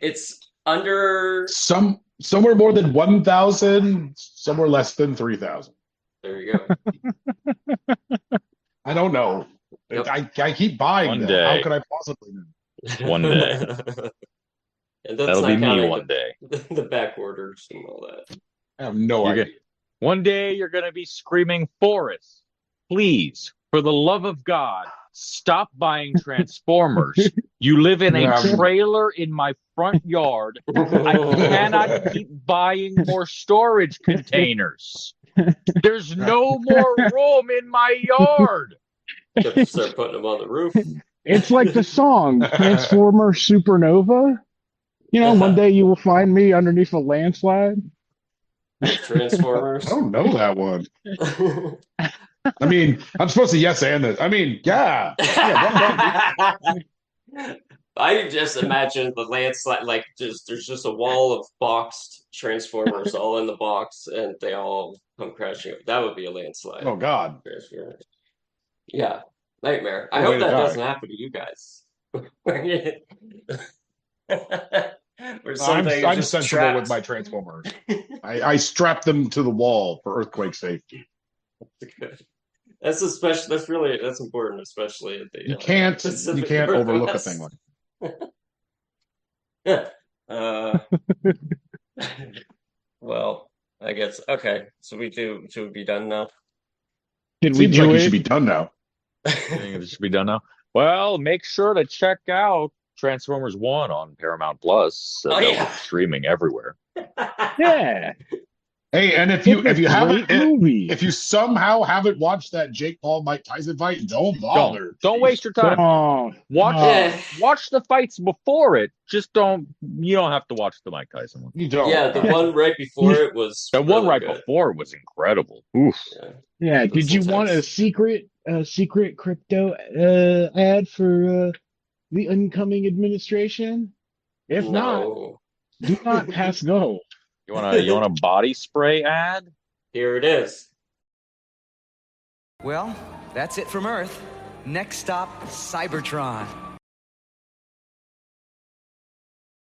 It's under. Somewhere more than 1,000, somewhere less than 3,000. There you go. I don't know. Yep. I keep buying One them. day. How could I possibly know? One day. And that's That'll not be me counting one day. the back orders and all that. I have no You're idea. One day you're gonna be screaming, Forrest, please, for the love of God, stop buying Transformers. You live in a Yeah. trailer in my front yard. I cannot keep buying more storage containers. There's no more room in my yard. Have to start putting them on the roof. It's like the song Transformer Supernova. You know, one day you will find me underneath a landslide. Transformers. I don't know that one. I mean, I'm supposed to yes and it. I mean, yeah. I just imagine the landslide, like there's just a wall of boxed Transformers all in the box, and they all come crashing. That would be a landslide. Oh God. Transformers. Yeah, nightmare. I Way hope to that die. doesn't happen to you guys. Where I'm something is just sensible trapped. with my Transformers. I strap them to the wall for earthquake safety. That's especially that's important, especially at the You can't Pacific overlook a Northwest. thing like Yeah. Well, I guess okay. So should we be done now? Did we Seems do like you it? should be done now. I think this should be done now. Well, make sure to check out Transformers 1 on Paramount Plus. Oh, They'll yeah. be streaming everywhere. Yeah. Hey, and if It's a you haven't great movie. if you somehow haven't watched that Jake Paul Mike Tyson fight, don't bother. Don't waste your time. Oh, Watch Yeah. watch the fights before it. Just you don't have to watch the Mike Tyson one. You don't. Yeah, the one right before it was The one really right good. before was incredible. Oof. yeah. Those Did you want a intense. secret crypto ad for the incoming administration? If not, No. do not pass go. You want a body spray ad? Here it is. Well, that's it from Earth. Next stop, Cybertron.